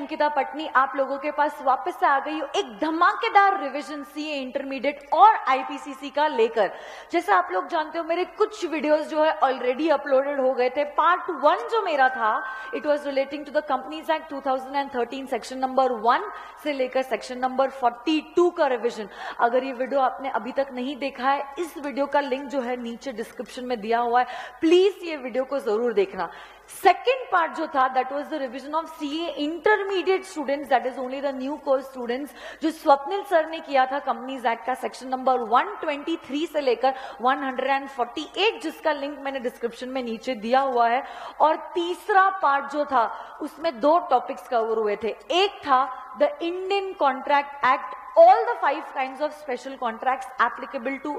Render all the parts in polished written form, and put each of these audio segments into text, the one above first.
अंकिता पटनी आप लोगों के पास वापस से आ गई हूँ एक धमाकेदार रिवीजन सीए इंटरमीडिएट और आईपीसीसी का लेकर। जैसे आप लोग जानते हो मेरे कुछ वीडियोस जो है ऑलरेडी अपलोडेड हो गए थे। पार्ट 1 जो मेरा था it was relating to the companies act 2013 section number 1 से लेकर सेक्शन नंबर 42 का रिवीजन। अगर ये वीडियो आपने अभी तक नहीं देखा है, इस वीडियो का लिंक जो है नीचे डिस्क्रिप्शन में दिया हुआ है, प्लीज ये वीडियो को जरूर देखना। सेकेंड पार्ट जो था that was the revision of CA intermediate students, that is only the new course students, जो स्वप्निल सर ने किया था कंपनीज एक्ट का सेक्शन नंबर 123 से लेकर 148, जिसका लिंक मैंने डिस्क्रिप्शन में नीचे दिया हुआ है। और तीसरा पार्ट जो था उसमें 2 टॉपिक्स कवर हुए थे। एक था the Indian contract act, all the 5 kinds of special contracts applicable to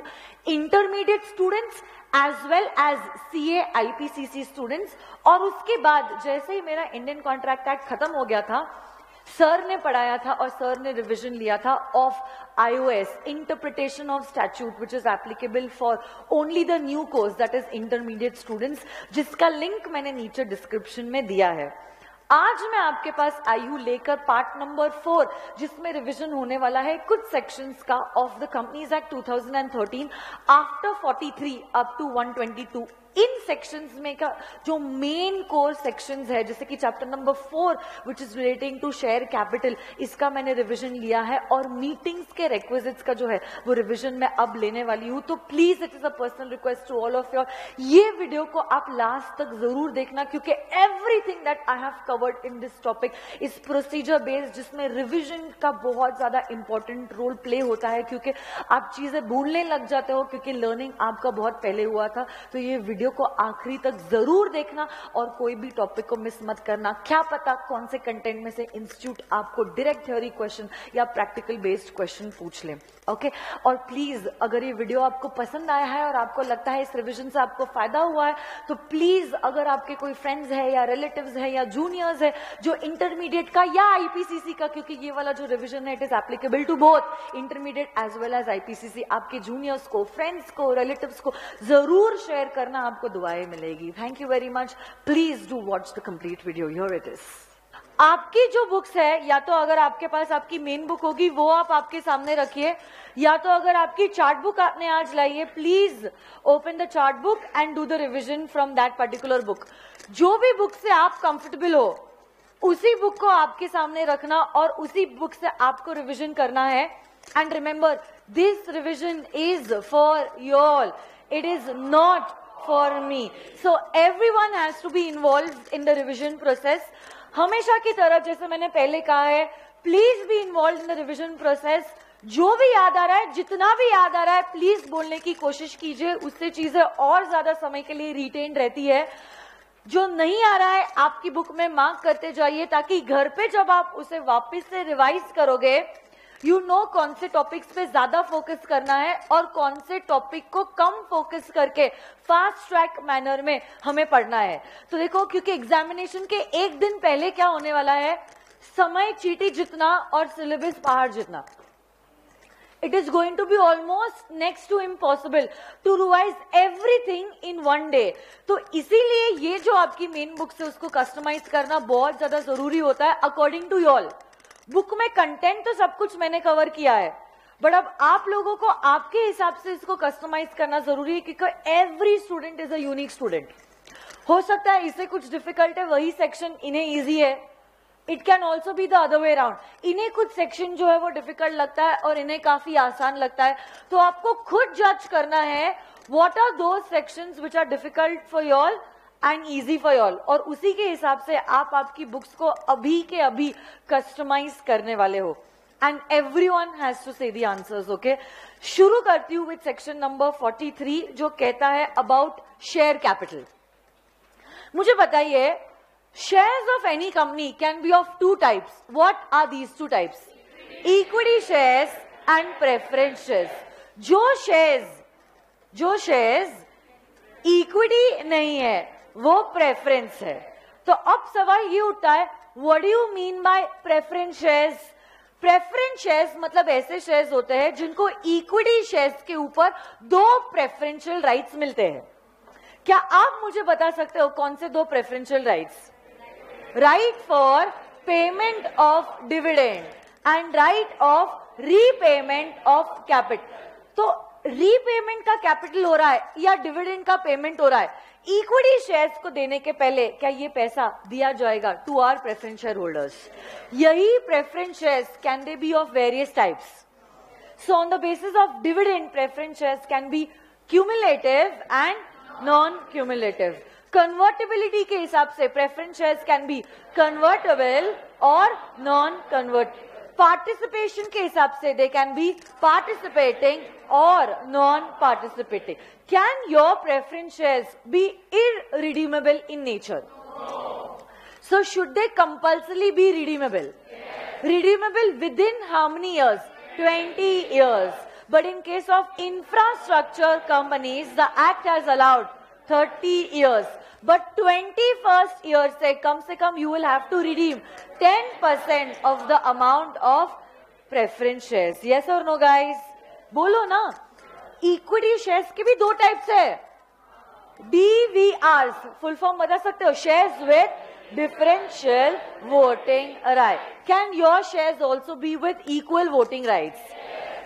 intermediate students as well as CA IPCC students। और उसके बाद जैसे ही मेरा इंडियन कॉन्ट्रैक्ट एक्ट खत्म हो गया था, सर ने पढ़ाया था और सर ने रिवीजन लिया था of IOS, interpretation of statute, which is applicable for only the new course that is intermediate students, जिसका लिंक मैंने नीचे डिस्क्रिप्शन में दिया है। आज मैं आपके पास आई हूं लेकर पार्ट नंबर 4, जिसमें रिवीजन होने वाला है कुछ सेक्शंस का of the companies act 2013 after 43 up to 122। इन सेक्शंस में का जो मेन कोर सेक्शंस है, जैसे कि chapter number 4 which is relating to share capital, इसका मैंने रिवीजन लिया है। और मीटिंग्स के रिक्विजिट्स का जो है वो रिवीजन मैं अब लेने वाली हूं। तो please it is a personal request to all of your, ये वीडियो को आप लास्ट तक जरूर देखना, क्योंकि everything that I have covered in this topic is procedure based, जिसमें रिविजन का बहुत ज्यादा इंपॉर्टेंट रोल प्ले होता है, क्योंकि आप चीजें भूलने लग जाते हो, क्योंकि लर्निंग आपका बहुत पहले हुआ था। तो ये वीडियो को आखिरी तक जरूर देखना और कोई भी टॉपिक को मिस मत करना। क्या पता कौन से कंटेंट में से इंस्टीट्यूट आपको डायरेक्ट थ्योरी क्वेश्चन या प्रैक्टिकल बेस्ड क्वेश्चन पूछ ले। ओके और प्लीज अगर ये वीडियो आपको पसंद आया है और आपको लगता है इस रिवीजन से आपको फायदा हुआ है, तो प्लीज अगर आपके कोई फ्रेंड्स है या रिलेटिव्स है या जूनियर्स है जो इंटरमीडिएट का या आईपीसीसी का, क्योंकि ये वाला जो रिवीजन है it is applicable to both intermediate as well as IPCC, आपके जूनियर्स को, फ्रेंड्स को, रिलेटिव्स को जरूर शेयर करना, आपको दुआएं मिलेगी। Thank you very much. Please do watch the complete video. Here it is. आपकी जो बुक्स है, या तो अगर आपके पास आपकी मेन बुक होगी वो आप आपके सामने रखिए, या तो अगर आपकी चार्ट बुक आपने आज लाई है, please open the chart book and do the revision from that particular book. जो भी बुक से आप कंफर्टेबल हो उसी बुक को आपके सामने रखना और उसी बुक से आपको रिवीजन करना है। And remember, this revision is for you all, it is not for me, so everyone has to be involved in the revision process। हमेशा की तरह जैसे मैंने पहले कहा है, please be involve in the revision process. जो भी याद आ रहा है, जितना भी याद आ रहा है, प्लीज बोलने की कोशिश कीजिए, उससे चीजें और ज्यादा समय के लिए रिटेन रहती है। जो नहीं आ रहा है आपकी बुक में मार्क करते जाइए, ताकि घर पे जब आप उसे वापस से रिवाइज करोगे यू नो कौन से टॉपिक्स पे ज्यादा फोकस करना है और कौन से टॉपिक को कम फोकस करके फास्ट ट्रैक मैनर में हमें पढ़ना है। तो देखो, क्योंकि एग्जामिनेशन के एक दिन पहले क्या होने वाला है, समय चीटी जितना और सिलेबस पहाड़ जितना। It is going to be almost next to impossible to revise everything in one day। तो इसीलिए ये जो आपकी मेन बुक है उसको कस्टमाइज करना बहुत ज्यादा जरूरी होता है according to you all. Book में कंटेंट तो सब कुछ मैंने कवर किया है, बट अब आप लोगों को आपके हिसाब से इसको कस्टमाइज करना जरूरी है, क्योंकि every student is a unique student. हो सकता है इसे कुछ डिफिकल्ट है, वही सेक्शन इन्हें इजी है। It can also be the other way around. इन्हें कुछ सेक्शन जो है वो डिफिकल्ट लगता है और इन्हें काफी आसान लगता है। तो आपको खुद जज करना है what are those sections which are difficult for you all and easy for all, और उसी के हिसाब से आप आपकी बुक्स को अभी के अभी कस्टमाइज करने वाले हो। एंड एवरीवन हैज टू से द आंसर्स। ओके, शुरू करती हूं विद सेक्शन नंबर 43 जो कहता है अबाउट शेयर कैपिटल। मुझे बताइए, shares of any company can be of 2 types. What are these 2 types? Equity shares and preference shares. जो शेयर्स इक्विटी नहीं है वो प्रेफरेंस है। तो अब सवाल ये उठता है, what do you mean by preference shares? Preference shares मतलब ऐसे शेयर्स होते हैं जिनको इक्विटी शेयर्स के ऊपर 2 प्रेफरेंशियल राइट्स मिलते हैं। क्या आप मुझे बता सकते हो कौन से 2 preferential rights? Right for payment of dividend and right of repayment of capital. तो रीपेमेंट का कैपिटल हो रहा है या डिविडेंड का पेमेंट हो रहा है, इक्विटी शेयर्स को देने के पहले क्या ये पैसा दिया जाएगा to our preference share holders. यही preference shares can they be of various types. So on the basis of dividend preference shares can be cumulative and non cumulative. Convertibility के हिसाब से preference shares can be convertible और non convert. Participation के हिसाब से they can be participating और non participating. Can your preference shares be irredeemable in nature? So should they compulsorily be redeemable? Redeemable within how many years? 20 years. But in case of infrastructure companies, the act has allowed 30 years. But 21st year se kam you will have to redeem 10% of the amount of preference shares. Yes or no guys? बोलो ना. Equity shares के भी दो types है. DVRs full form बता सकते हो? Shares with differential voting right. Can your shares also be with equal voting rights?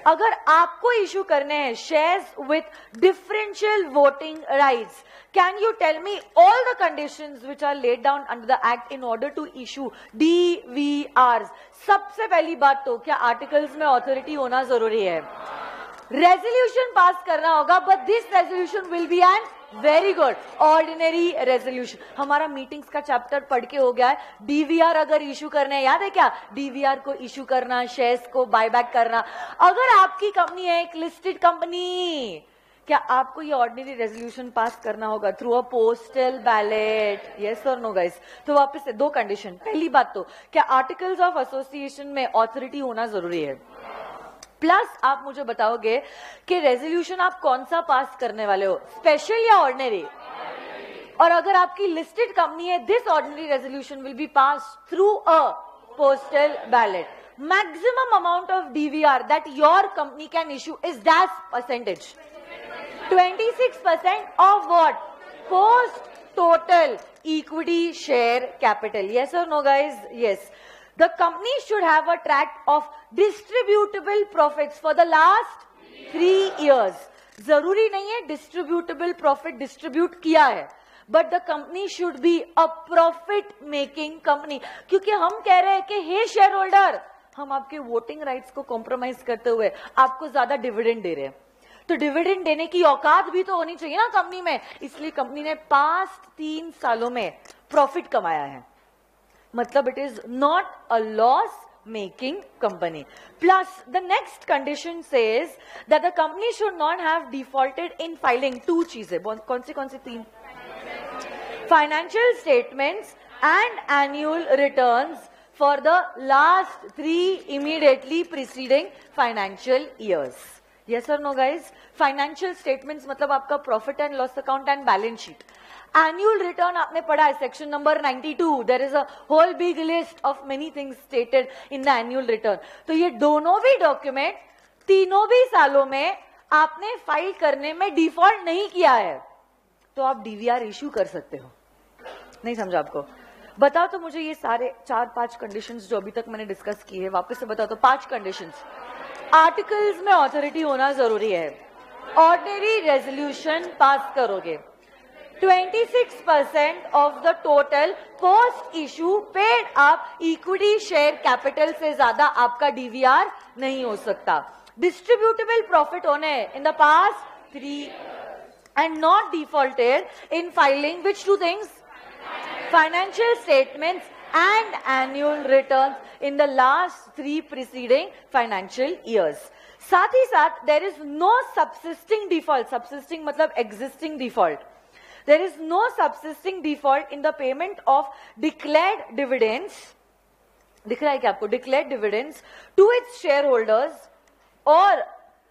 अगर आपको इशू करने हैं shares with differential voting rights, can you tell me all the conditions which are laid down under the act in order to issue DVRs? सबसे पहली बात तो क्या articles में ऑथोरिटी होना जरूरी है. रेजोल्यूशन पास करना होगा, but this resolution will be an very good ordinary resolution. हमारा मीटिंग्स का चैप्टर पढ़ के हो गया है. डीवीआर अगर इशू करने, याद है क्या? डीवीआर को इशू करना, शेयर्स को बायबैक करना. अगर आपकी कंपनी है एक लिस्टेड कंपनी, क्या आपको ये ऑर्डिनरी रेजोल्यूशन पास करना होगा through a postal ballot? Yes और नो गाइस? तो वापस से दो कंडीशन. पहली बात तो क्या आर्टिकल्स ऑफ एसोसिएशन में ऑथोरिटी होना जरूरी है. प्लस आप मुझे बताओगे कि रेजोल्यूशन आप कौन सा पास करने वाले हो, स्पेशल या ऑर्डिनरी? और अगर आपकी लिस्टेड कंपनी है, this ordinary resolution will B pass through a postal ballot. Maximum amount of DVR that your company can issue is that percentage 26% of what? Post total equity share capital. Yes or no guys? Yes. The company should have a track of distributable profits for the last 3 years. जरूरी नहीं है distributable profit distribute किया है, but the company should be a profit making company. क्योंकि हम कह रहे हैं कि हे शेयर होल्डर, हम आपके वोटिंग राइट्स को कॉम्प्रोमाइज करते हुए आपको ज्यादा डिविडेंड दे रहे हैं, तो डिविडेंड देने की औकात भी तो होनी चाहिए ना कंपनी में. इसलिए कंपनी ने पास्ट 3 सालों में प्रॉफिट कमाया है, मतलब it is not a loss making company. Plus the next condition says that the company should not have defaulted in filing 2 चीजें. कौन सी 3? Financial statements and annual returns for the last 3 immediately preceding financial years. Yes or no guys? Financial statements मतलब आपका profit and loss account and balance sheet. Annual return आपने पढ़ा है section number 92. There is a whole big list of many things stated in the annual return. तो ये दोनों भी document तीनों भी सालों में आपने फाइल करने में डिफॉल्ट नहीं किया है, तो आप डीवीआर इश्यू कर सकते हो. नहीं समझा आपको? बताओ तो मुझे ये सारे 4-5 कंडीशंस जो अभी तक मैंने डिस्कस की है, वापस से बताओ तो 5 कंडीशंस. आर्टिकल्स में ऑथोरिटी होना जरूरी है, ऑर्डिनरी रेजोल्यूशन पास करोगे, 26% of the total post issue paid up equity share capital से ज्यादा आपका डीवीआर नहीं हो सकता. डिस्ट्रीब्यूटेबल प्रॉफिट होने in the past 3 and not defaulted in filing which 2 things? Financial statements and annual returns in the last 3 preceding financial years. साथ ही साथ there is no subsisting default. Subsisting मतलब existing default. There is no subsisting default in the payment of declared dividends. दिख रहा है क्या आपको? Declared dividends to its shareholders or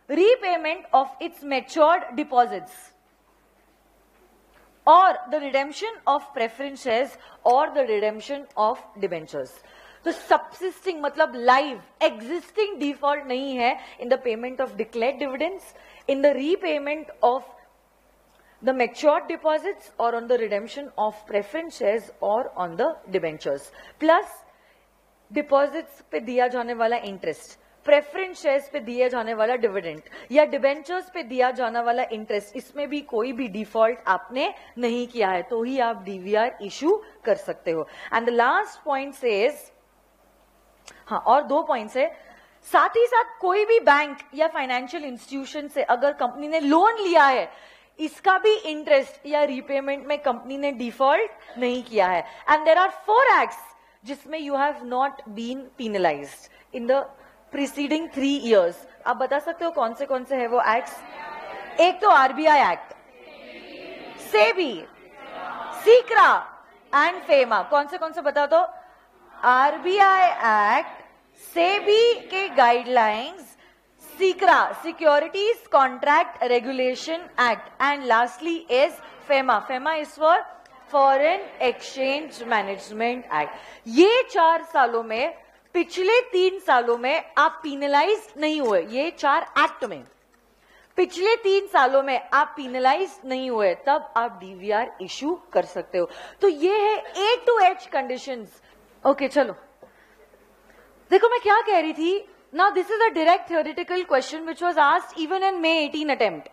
repayment of its matured deposits, or the redemption of preference shares or the redemption of debentures. तो subsisting मतलब live existing default नहीं है in the payment of declared dividends, in the repayment of the matured deposits, or on the redemption of preference shares or on the debentures. Plus deposits पे दिया जाने वाला interest, preference shares पे दिया जाने वाला डिविडेंड या डिबेंचर्स पे दिया जाने वाला इंटरेस्ट, इसमें भी कोई भी डिफॉल्ट आपने नहीं किया है तो ही आप डीवीआर इशू कर सकते हो. And the last point says, हाँ और 2 पॉइंट्स है, साथ ही साथ कोई भी बैंक या फाइनेंशियल इंस्टीट्यूशन से अगर कंपनी ने लोन लिया है, इसका भी इंटरेस्ट या रीपेमेंट में कंपनी ने डिफॉल्ट नहीं किया है. एंड देयर आर 4 एक्ट्स जिसमें you have not been penalised in the preceding 3 years. आप बता सकते हो कौन से है वो एक्ट्स? एक तो RBI act, SEBI, SCRA and FEMA. कौन से बताओ तो? आरबीआई एक्ट, सेबी के guidelines, SCRA securities contract regulation act and lastly is FEMA. FEMA is for foreign exchange management act. ये 4 सालों में, पिछले 3 सालों में आप पीनलाइज नहीं हुए. ये 4 एक्ट में पिछले 3 सालों में आप पीनलाइज नहीं हुए, तब आप डीवीआर इशू कर सकते हो. तो ये है A to H conditions. Okay चलो देखो मैं क्या कह रही थी. Now this is a direct theoretical question which was asked even in May 18 attempt.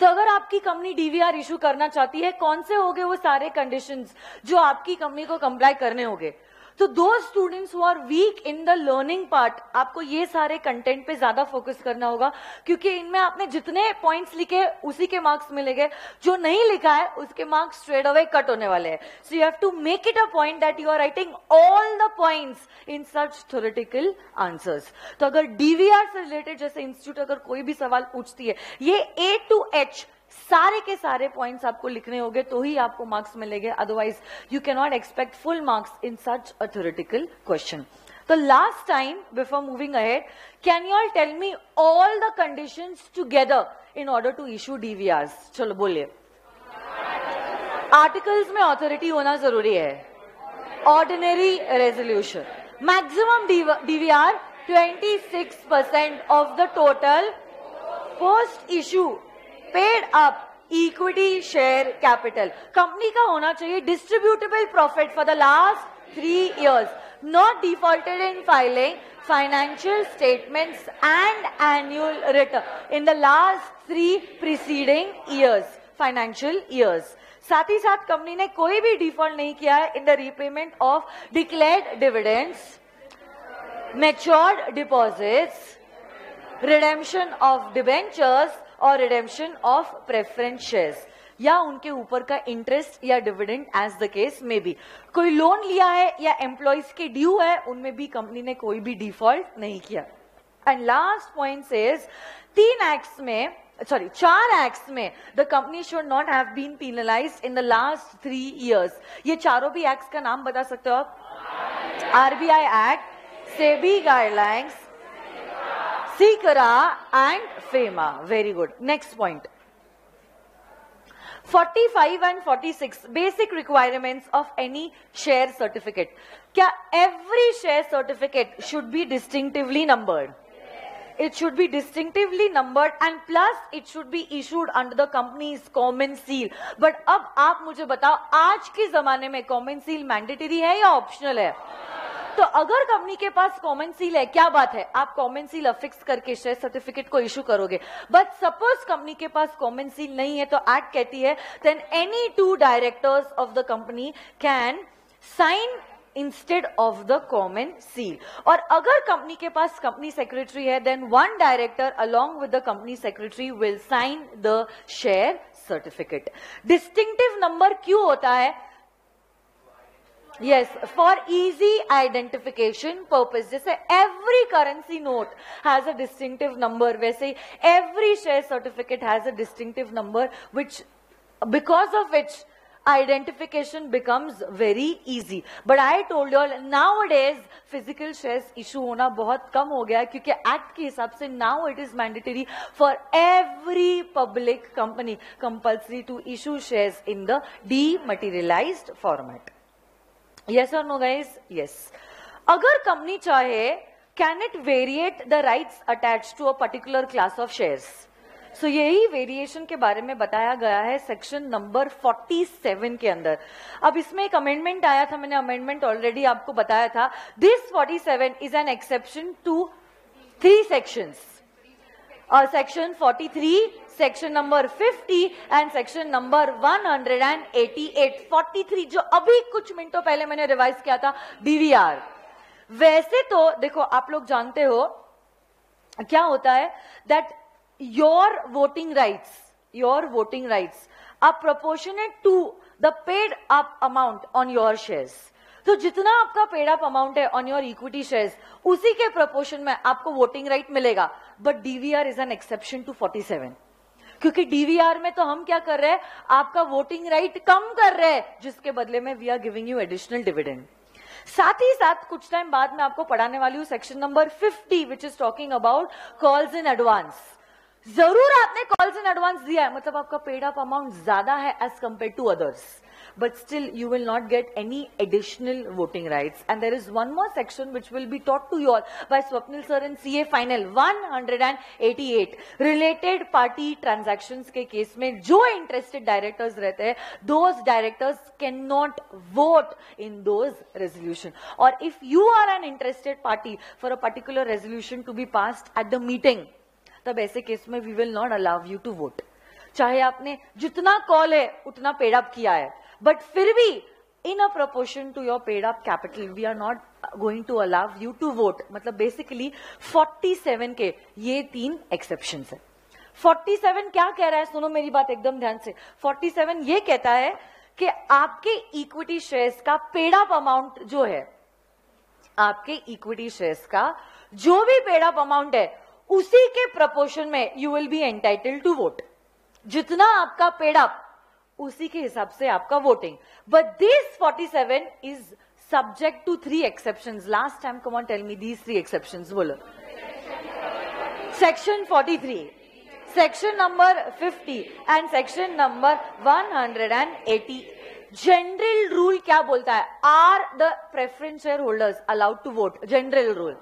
तो अगर आपकी कंपनी डीवीआर इशू करना चाहती है, कौन से होंगे वो सारे कंडीशंस जो आपकी कंपनी को कंप्लाई करने होंगे? तो दो students who are weak in the learning part, आपको ये सारे कंटेंट पे ज्यादा फोकस करना होगा क्योंकि इनमें आपने जितने पॉइंट्स लिखे उसी के मार्क्स मिलेंगे. जो नहीं लिखा है उसके मार्क्स स्ट्रेट अवे कट होने वाले हैं. So you have to make it a point that you are writing all the points in such theoretical answers. तो अगर डीवीआर से रिलेटेड जैसे इंस्टीट्यूट अगर कोई भी सवाल पूछती है, ये A to H सारे के सारे पॉइंट्स आपको लिखने होंगे तो ही आपको मार्क्स मिलेंगे. Otherwise you can not expect full marks in such a theoretical question. तो last time before moving ahead, can you all tell me all the conditions together in order to issue DVRs? चलो बोलिए. Articles में authority होना जरूरी है. Ordinary resolution. Maximum DVR 26% of the total post issue paid up equity share capital. Company का होना चाहिए distributable profit for the last 3 years, not defaulted in filing financial statements and annual return in the last 3 preceding years, financial years. साथ ही साथ company ने कोई भी default नहीं किया है in the repayment of declared dividends, matured deposits, redemption of debentures और रिडेम्पशन ऑफ प्रेफरेंस शेयर्स या उनके ऊपर का इंटरेस्ट या डिविडेंड एज द केस में भी. कोई लोन लिया है या एम्प्लॉइज के ड्यू है, उनमें भी कंपनी ने कोई भी डिफॉल्ट नहीं किया. And last point says 4 acts में the company should not have been penalised in the last 3 years. ये चारों भी एक्ट्स का नाम बता सकते हो आप? RBI act, SEBI guidelines, SCRA and FEMA. Very good. Next point 45 and 46 basic requirements of any share certificate. क्या every share certificate should be distinctively numbered? It should be distinctively numbered and plus it should be issued under the company's common seal. But अब आप मुझे बताओ, आज के जमाने में common seal mandatory है या ऑप्शनल है? तो अगर कंपनी के पास कॉमन सील है, क्या बात है, आप कॉमन सील अफिक्स करके शेयर सर्टिफिकेट को इशू करोगे. बट सपोज कंपनी के पास कॉमन सील नहीं है, तो एक्ट कहती है then any 2 directors of the company can sign instead of the common seal. और अगर कंपनी के पास कंपनी सेक्रेटरी है, then 1 director along with the company secretary will sign the share certificate. Distinctive number क्यों होता है? Yes, for easy identification purpose. जैसे every currency note has a distinctive number, वैसे every share certificate has a distinctive number, which because of which identification becomes very easy. But I told you all, nowadays physical shares issue होना बहुत कम हो गया है क्योंकि act के हिसाब से now it is mandatory for every public company compulsory to issue shares in the dematerialized format. Yes or no guys? Yes. अगर कंपनी चाहे, can it variate the rights attached to a particular class of shares? सो यही variation के बारे में बताया गया है section number 47 के अंदर। अब इसमें एक अमेंडमेंट आया था, मैंने अमेंडमेंट ऑलरेडी आपको बताया था। This 47 is an exception to 3 sections, section 43, section number 50 and section number 188। 43 जो अभी कुछ मिनटों पहले मैंने रिवाइज किया था, डीवीआर। वैसे तो देखो आप लोग जानते हो क्या होता है, that your voting rights are proportionate to the paid up amount on your shares। तो जितना आपका पेड अप अमाउंट है ऑन योर इक्विटी शेयर्स, उसी के प्रोपोर्शन में आपको वोटिंग राइट मिलेगा। But DVR is an exception to 47, क्योंकि डीवीआर में तो हम क्या कर रहे हैं, आपका वोटिंग राइट कम कर रहे हैं, जिसके बदले में we are giving you additional dividend. साथ ही साथ कुछ टाइम बाद में आपको पढ़ाने वाली हूं section number 50 which is talking about calls in advance. जरूर आपने कॉल्स इन एडवांस दिया है, मतलब आपका पेड अप अमाउंट ज्यादा है as compare to others, but still you will not get any additional voting rights। and there is one more section which will be taught to you all by Swapnil sir in CA final 188 related party transactions के case में जो interested directors रहते हैं, those directors cannot vote in those resolution। और if you are an interested party for a particular resolution to be passed at the meeting, तब ऐसे case में we will not allow you to vote. चाहे आपने जितना call है उतना paid up किया है, बट फिर भी in a proportion to your paid up capital we are not going to allow you to vote. मतलब बेसिकली 47 के ये 3 एक्सेप्शंस है। 47 क्या कह रहा है, सुनो मेरी बात एकदम ध्यान से। 47 ये कहता है कि आपके इक्विटी शेयर्स का पेड अप अमाउंट जो है, आपके इक्विटी शेयर्स का जो भी पेड अप अमाउंट है, उसी के प्रपोर्शन में you will be entitled to vote. जितना आपका पेड अप, उसी के हिसाब से आपका voting. But this 47 is subject to 3 exceptions. Last time come on tell me these 3 exceptions, बोलो। Section 43, section number 50 and section number 180। General rule क्या बोलता है, are the preference share holders allowed to vote? General rule.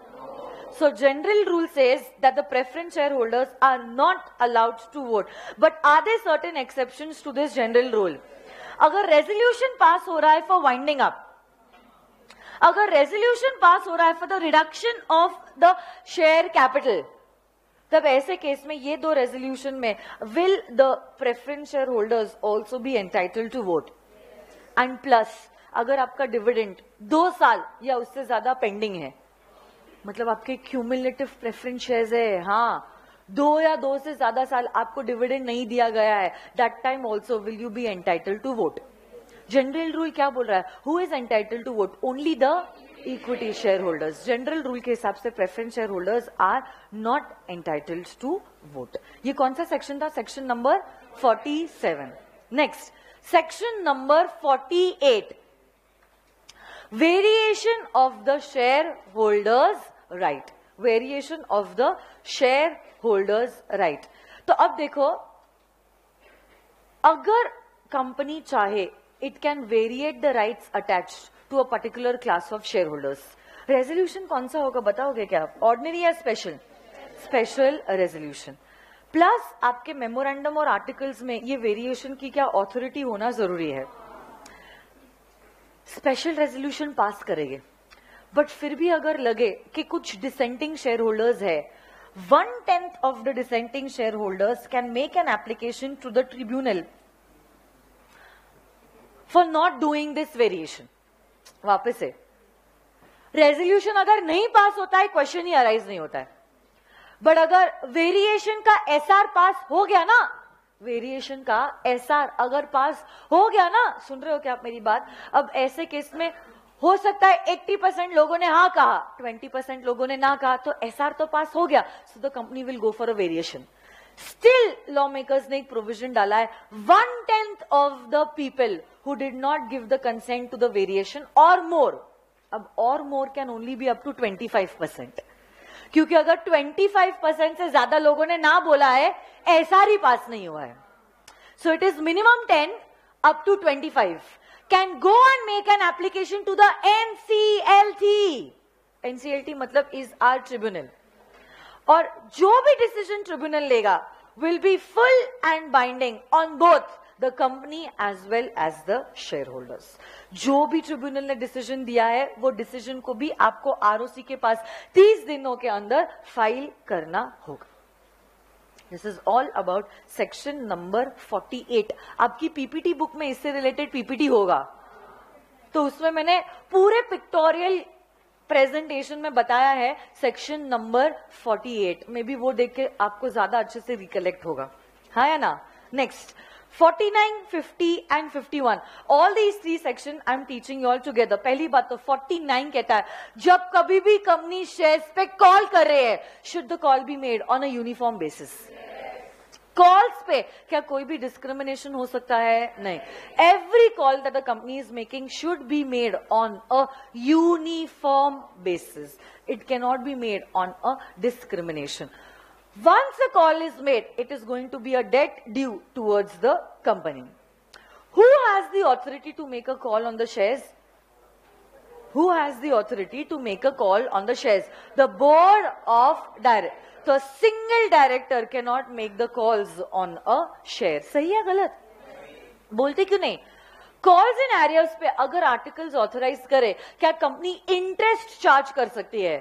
So general rule says that the preference shareholders are not allowed to vote, but are there certain exceptions to this general rule? अगर resolution pass हो रहा है for winding up, अगर resolution pass हो रहा है for the reduction of the share capital, तब ऐसे केस में ये 2 resolution में will the preference shareholders also be entitled to vote? And plus अगर आपका dividend 2 साल या उससे ज्यादा पेंडिंग है, मतलब आपके क्यूमुलेटिव प्रेफरेंस शेयर्स है, हाँ, 2 या 2 से ज्यादा साल आपको डिविडेंड नहीं दिया गया है, that time also will you be entitled to vote. General rule क्या बोल रहा है, who is entitled to vote? Only the equity share holders. General rule के हिसाब से preference share holders are not entitled to vote. ये कौन सा सेक्शन था? Section number 47। Next section number 48, variation of the share holders right. Variation of the share holders right. तो अब देखो, अगर कंपनी चाहे, it can variate the rights attached to a particular class of share holders. Resolution कौन सा होगा बताओगे क्या? ऑर्डिनरी या स्पेशल? Special resolution. प्लस आपके मेमोरेंडम और आर्टिकल्स में ये वेरिएशन की क्या ऑथोरिटी होना जरूरी है। स्पेशल रेजोल्यूशन पास करेंगे, बट फिर भी अगर लगे कि कुछ डिसेंटिंग शेयर होल्डर्स है, 1/10 of the dissenting share holders can make an application to the tribunal for not doing this variation. वापस से रेजोल्यूशन अगर नहीं पास होता है, क्वेश्चन ही अराइज नहीं होता है, बट अगर वेरिएशन का एसआर पास हो गया ना, वेरिएशन का एसआर अगर पास हो गया ना, सुन रहे हो क्या आप मेरी बात? अब ऐसे केस में हो सकता है 80% लोगों ने हाँ कहा, 20% लोगों ने ना कहा, तो एसआर तो पास हो गया, so the company will go for a variation. Still law makers ने एक प्रोविजन डाला है, 1/10 of the people who did not give the consent to the variation और मोर। अब और more can only be up to 25%, क्योंकि अगर 25% से ज्यादा लोगों ने ना बोला है, एसआर ही पास नहीं हुआ है। So it is minimum 10 up to 25 can go and make an application to the NCLT. NCLT मतलब इज आर ट्रिब्यूनल, और जो भी डिसीजन ट्रिब्यूनल लेगा will be full and binding on both the company as well as the shareholders. जो भी tribunal ने decision दिया है वो डिसीजन को भी आपको आरओसी के पास 30 दिनों के अंदर फाइल करना होगा. This is all about section number 48. आपकी पीपीटी बुक में इससे रिलेटेड पीपीटी होगा, तो उसमें मैंने पूरे पिक्टोरियल प्रेजेंटेशन में बताया है सेक्शन नंबर 48 में भी, वो देख के आपको ज्यादा अच्छे से रिकलेक्ट होगा. हाँ या ना? Next 49, 50 and 51. All these three sections I'm teaching you all together. पहली बात तो 49 कहता है जब कभी भी कंपनी शेयर्स पे कॉल कर रहे हैं, should the call be made on a uniform basis? Calls पे क्या कोई भी डिस्क्रिमिनेशन हो सकता है? नहीं. Every call that the company is making should be made on a uniform basis. It can not be made on a discrimination. Once a call is made, it is going to be a debt due towards the company. Who has the authority to make a call on the shares? Who has the authority to make a call on the shares? The board of directors. So a single director cannot make the calls on a share. सही है गलत? बोलते क्यों नहीं? Calls in arrears पे अगर articles authorise करे, क्या कंपनी इंटरेस्ट चार्ज कर सकती है?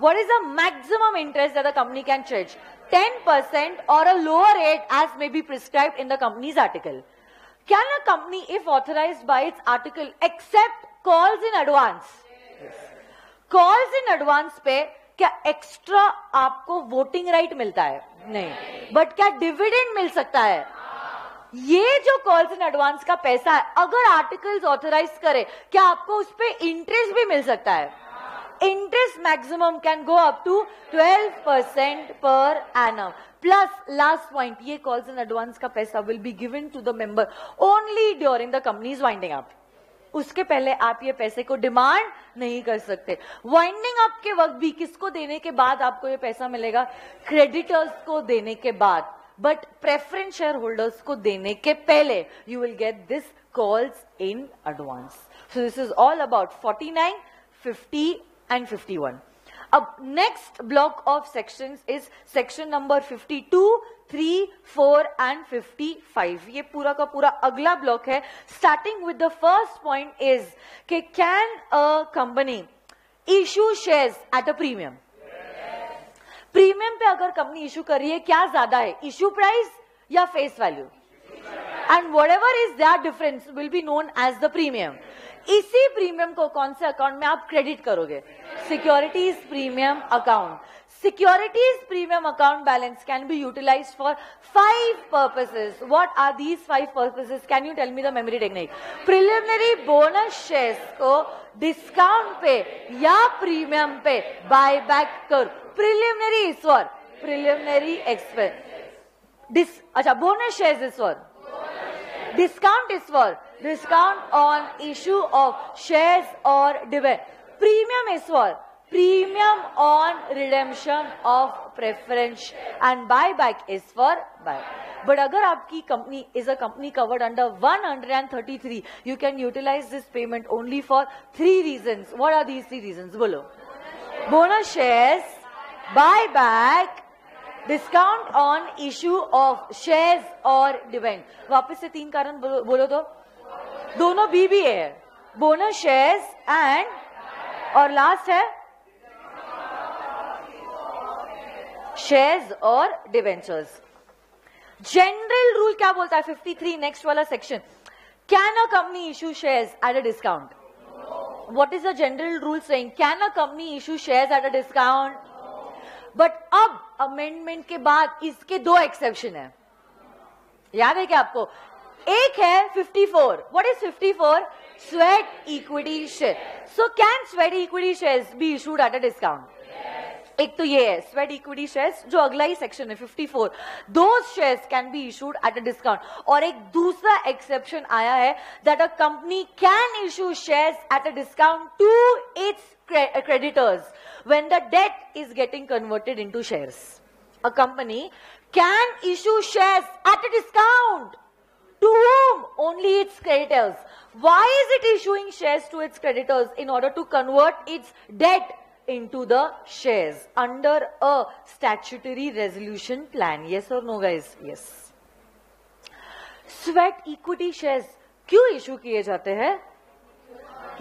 What is the maximum interest that the company can charge? 10% or a lower rate as may be prescribed in the company's article. Can a company, if authorized by its article, accept calls in advance? Yes. Calls in advance पे क्या extra आपको voting right मिलता है? नहीं. But क्या dividend मिल सकता है? ये जो कॉल्स इन एडवांस का पैसा है, अगर आर्टिकल्स ऑथराइज करे, क्या आपको उस पे इंटरेस्ट भी मिल सकता है? Interest maximum can go up to 12% per annum. Plus, last point, ये calls in advance का पैसा will be given to the member only during the company's winding up. उसके पहले आप ये पैसे को डिमांड नहीं कर सकते. वाइंडिंग अप के वक्त भी किसको देने के बाद आपको ये पैसा मिलेगा? क्रेडिटर्स को देने के बाद. बट प्रेफरेंस शेयर होल्डर्स को देने के पहले you will get this calls in advance. So this is all about 49, 50 and 51. अब next block of sections is section number 52, 3, 4 and 55. ये पूरा का पूरा अगला ब्लॉक है. Starting with the first point is कि can a company issue shares at a premium? Premium पे अगर कंपनी इशू कर रही है, क्या ज्यादा है, इशू प्राइस या face value? And whatever is that difference will be known as the premium. इसी प्रीमियम को कौन से अकाउंट में आप क्रेडिट करोगे? Securities premium account. Securities premium account balance can be utilised for 5 purposes. What are these 5 purposes? Can you tell me the memory technique? Preliminary bonus shares को discount पे या प्रीमियम पे बाय बैक कर. Preliminary is for preliminary expense. अच्छा, bonus shares is for discount is for discount on issue of shares or dividend. Premium is for premium on redemption of preference and buyback is for buyback. But agar aapki company is a company covered under 133, you can utilize this payment only for 3 reasons. What are these 3 reasons? Bolo. Bonus shares, buyback, discount on issue of shares और dividend. वापस से 3 कारण बोलो तो. दोनों B है, bonus shares and, और last है शेयर्स और डिवेंचर्स. जनरल रूल क्या बोलता है? 53 नेक्स्ट वाला section. Can a company issue shares at a discount? What is the general rule saying? Can a company issue shares at a discount? But अब amendment के बाद इसके 2 एक्सेप्शन है. याद है क्या आपको? एक है 54. What is 54? Sweat equity share. So can sweat equity shares B issued at a discount? एक तो ये है स्वेट इक्विटी शेयर्स, जो अगला ही सेक्शन है 54. Those shares can be issued at a discount. और एक दूसरा एक्सेप्शन आया है that a company can issue shares at a discount to its creditors when the debt is getting converted into shares. A company can issue shares at a discount. To whom? Only its creditors. Why is it issuing shares to its creditors? In order to convert its debt into the shares under a statutory resolution plan. Yes or no guys? Yes. Sweat equity shares क्यों issue किए जाते हैं?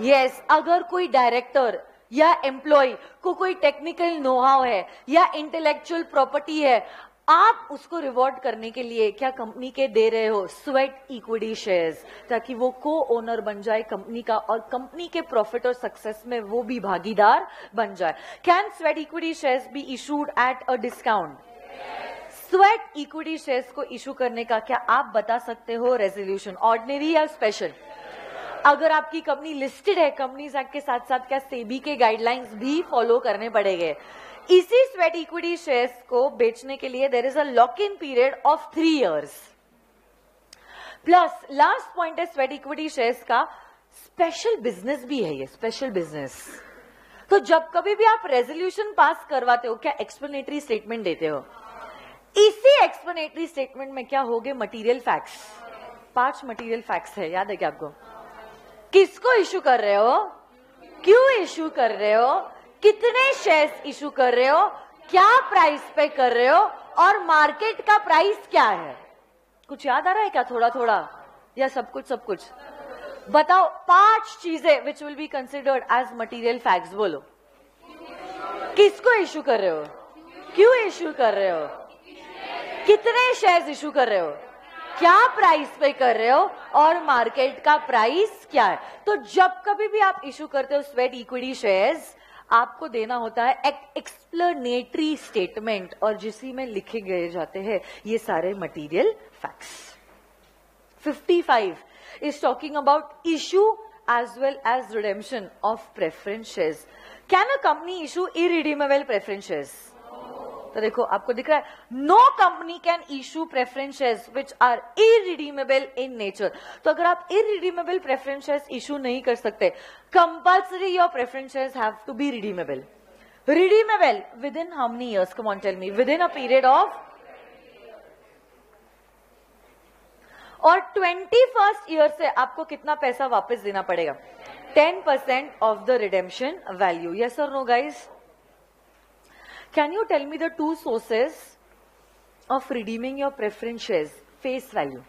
Yes, अगर कोई director या employ को कोई technical know how है या इंटेलेक्चुअल प्रॉपर्टी है, आप उसको रिवॉर्ड करने के लिए क्या कंपनी के दे रहे हो? स्वेट इक्विटी शेयर्स, ताकि वो को ओनर बन जाए कंपनी का और कंपनी के प्रॉफिट और सक्सेस में वो भी भागीदार बन जाए. Can sweat equity shares B issued at a discount? Sweat equity shares को इशू करने का क्या आप बता सकते हो रेजोल्यूशन, ऑर्डिनरी या स्पेशल? अगर आपकी कंपनी लिस्टेड है, कंपनीज एक्ट के साथ साथ क्या सेबी के गाइडलाइंस भी फॉलो करने पड़ेंगे? इसी स्वेट इक्विटी शेयर्स को बेचने के लिए there is a lock in period of 3 years. Plus last point है स्वेट इक्विटी शेयर्स का स्पेशल बिजनेस भी है. ये स्पेशल बिजनेस, तो जब कभी भी आप रेजोल्यूशन पास करवाते हो क्या एक्सप्लेनेटरी स्टेटमेंट देते हो? इसी एक्सप्लेनेटरी स्टेटमेंट में क्या होंगे? Material facts. 5 मटीरियल फैक्ट्स है, याद है क्या आपको? किसको इशू कर रहे हो, क्यों इशू कर रहे हो, कितने शेयर्स इशू कर रहे हो, क्या प्राइस पे कर रहे हो और मार्केट का प्राइस क्या है. कुछ याद आ रहा है क्या? थोड़ा थोड़ा या सब कुछ? सब कुछ बताओ. 5 चीजें which will be considered as material facts. बोलो, किसको इशू कर रहे हो, क्यों इशू कर रहे हो, कितने शेयर्स इशू कर रहे हो, क्या प्राइस पे कर रहे हो और मार्केट का प्राइस क्या है. तो जब कभी भी आप इशू करते हो स्वेट इक्विटी शेयर्स, आपको देना होता है एक एक्सप्लेनेटरी स्टेटमेंट और जिसी में लिखे गए जाते हैं ये सारे material facts. 55 is talking about issue as well as redemption of preference shares. Can a company issue irredeemable preference shares? तो देखो आपको दिख रहा है, no company can issue preference shares which are irredeemable in nature. तो अगर आप irredeemable preference shares issue नहीं कर सकते, compulsory your preference shares have to be redeemable. Redeemable within how many years? Come on tell me. Within a period of, और 21st year से आपको कितना पैसा वापस देना पड़ेगा? 10% of the redemption value. Yes और no guys? Can you tell me the 2 sources of redeeming your preference shares? Face value,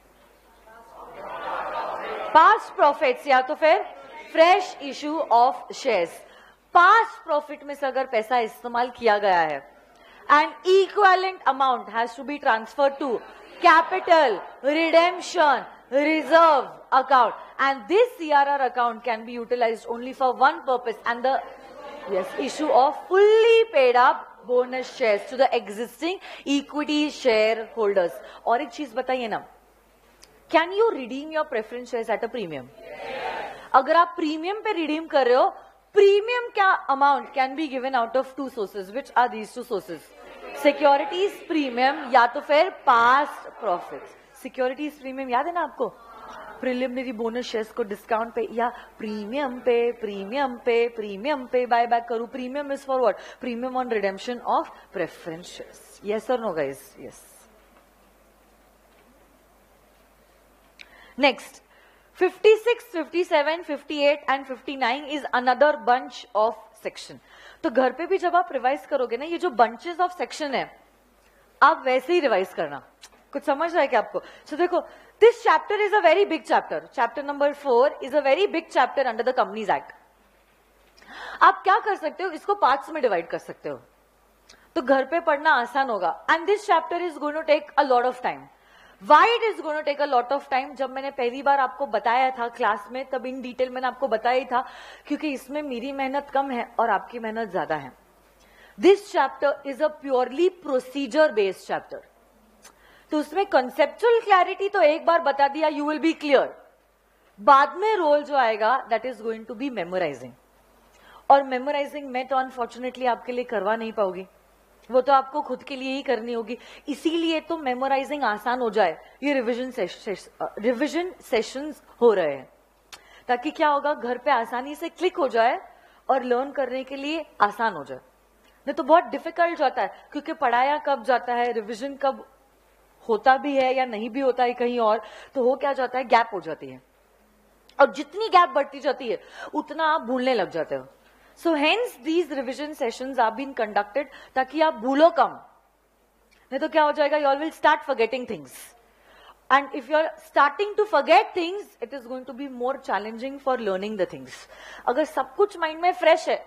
past profits या तो फिर fresh issue of shares. Past profit में से अगर पैसा इस्तेमाल किया गया है, an equivalent amount has to be transferred to capital redemption reserve account, and this CRR account can be utilized only for one purpose, and the issue of fully paid up bonus shares to the existing equity share holders. और एक चीज बताइए ना, can you redeem your preference shares at a premium? अगर आप premium पे redeem कर रहे हो, प्रीमियम क्या amount can be given out of 2 sources. Which are these 2 sources? Securities premium या तो फिर पास्ट प्रॉफिट्स. सिक्योरिटीज प्रीमियम याद है ना आपको? प्रिलिमिनरी बोनस शेयर्स को डिस्काउंट पे या प्रीमियम पे प्रीमियम पे प्रीमियम पे बाय बैक करूं. Premium is for what? Premium on redemption of preference shares. Yes और no guys? Yes. Next 56, 57, 58 and 59 is another bunch of section. तो घर पे भी जब आप रिवाइज करोगे ना, ये जो बंचेस ऑफ सेक्शन है आप वैसे ही रिवाइज करना. कुछ समझ रहा है क्या आपको? सो देखो, this chapter is a very big chapter. Chapter number 4 is a very big chapter under the Companies Act. आप क्या कर सकते हो, इसको पार्ट्स में डिवाइड कर सकते हो, तो घर पे पढ़ना आसान होगा. And this chapter is going to take a lot of time. Why it is going to take a lot of time? जब मैंने पहली बार आपको बताया था क्लास में, तब इन डिटेल मैंने आपको बताया ही था, क्योंकि इसमें मेरी मेहनत कम है और आपकी मेहनत ज्यादा है. This chapter is a purely procedure based chapter. तो उसमें कंसेप्चुअल क्लैरिटी तो एक बार बता दिया, यू विल बी क्लियर. बाद में रोल जो आएगा that is going to be memorising. और मेमोराइजिंग मैं तो अनफॉर्चुनेटली आपके लिए करवा नहीं पाऊंगी, वो तो आपको खुद के लिए ही करनी होगी. इसीलिए तो मेमोराइजिंग आसान हो जाए, ये रिविजन सेशंस हो रहे हैं, ताकि क्या होगा, घर पे आसानी से क्लिक हो जाए और लर्न करने के लिए आसान हो जाए. नहीं तो बहुत डिफिकल्ट जाता है, क्योंकि पढ़ाया कब जाता है, रिविजन कब होता भी है या नहीं भी होता है कहीं और, तो हो क्या जाता है, गैप हो जाती है. और जितनी गैप बढ़ती जाती है उतना आप भूलने लग जाते हो. So hence these revision sessions are being conducted ताकि आप भूलो कम, नहीं तो क्या हो जाएगा, you all will start forgetting things. And if you are starting to forget things, it is going to be more challenging for learning the things. अगर सब कुछ माइंड में फ्रेश है,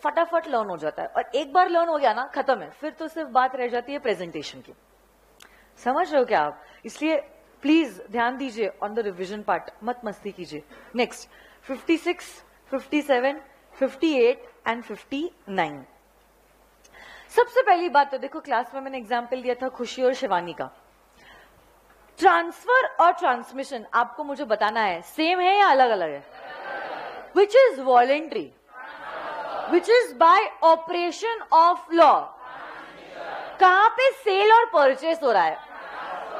फटाफट लर्न हो जाता है, और एक बार लर्न हो गया ना, खत्म है, फिर तो सिर्फ बात रह जाती है प्रेजेंटेशन की. समझ रहे हो क्या आप? इसलिए प्लीज ध्यान दीजिए ऑन द रिविजन पार्ट, मत मस्ती कीजिए. Next 56, 57, 58 and 59. सबसे पहली बात तो देखो, क्लास में मैंने एग्जाम्पल दिया था खुशी और शिवानी का. ट्रांसफर और ट्रांसमिशन आपको मुझे बताना है सेम है या अलग अलग है. Which is voluntary, which is by operation of law. कहां पे सेल और परचेस हो रहा है?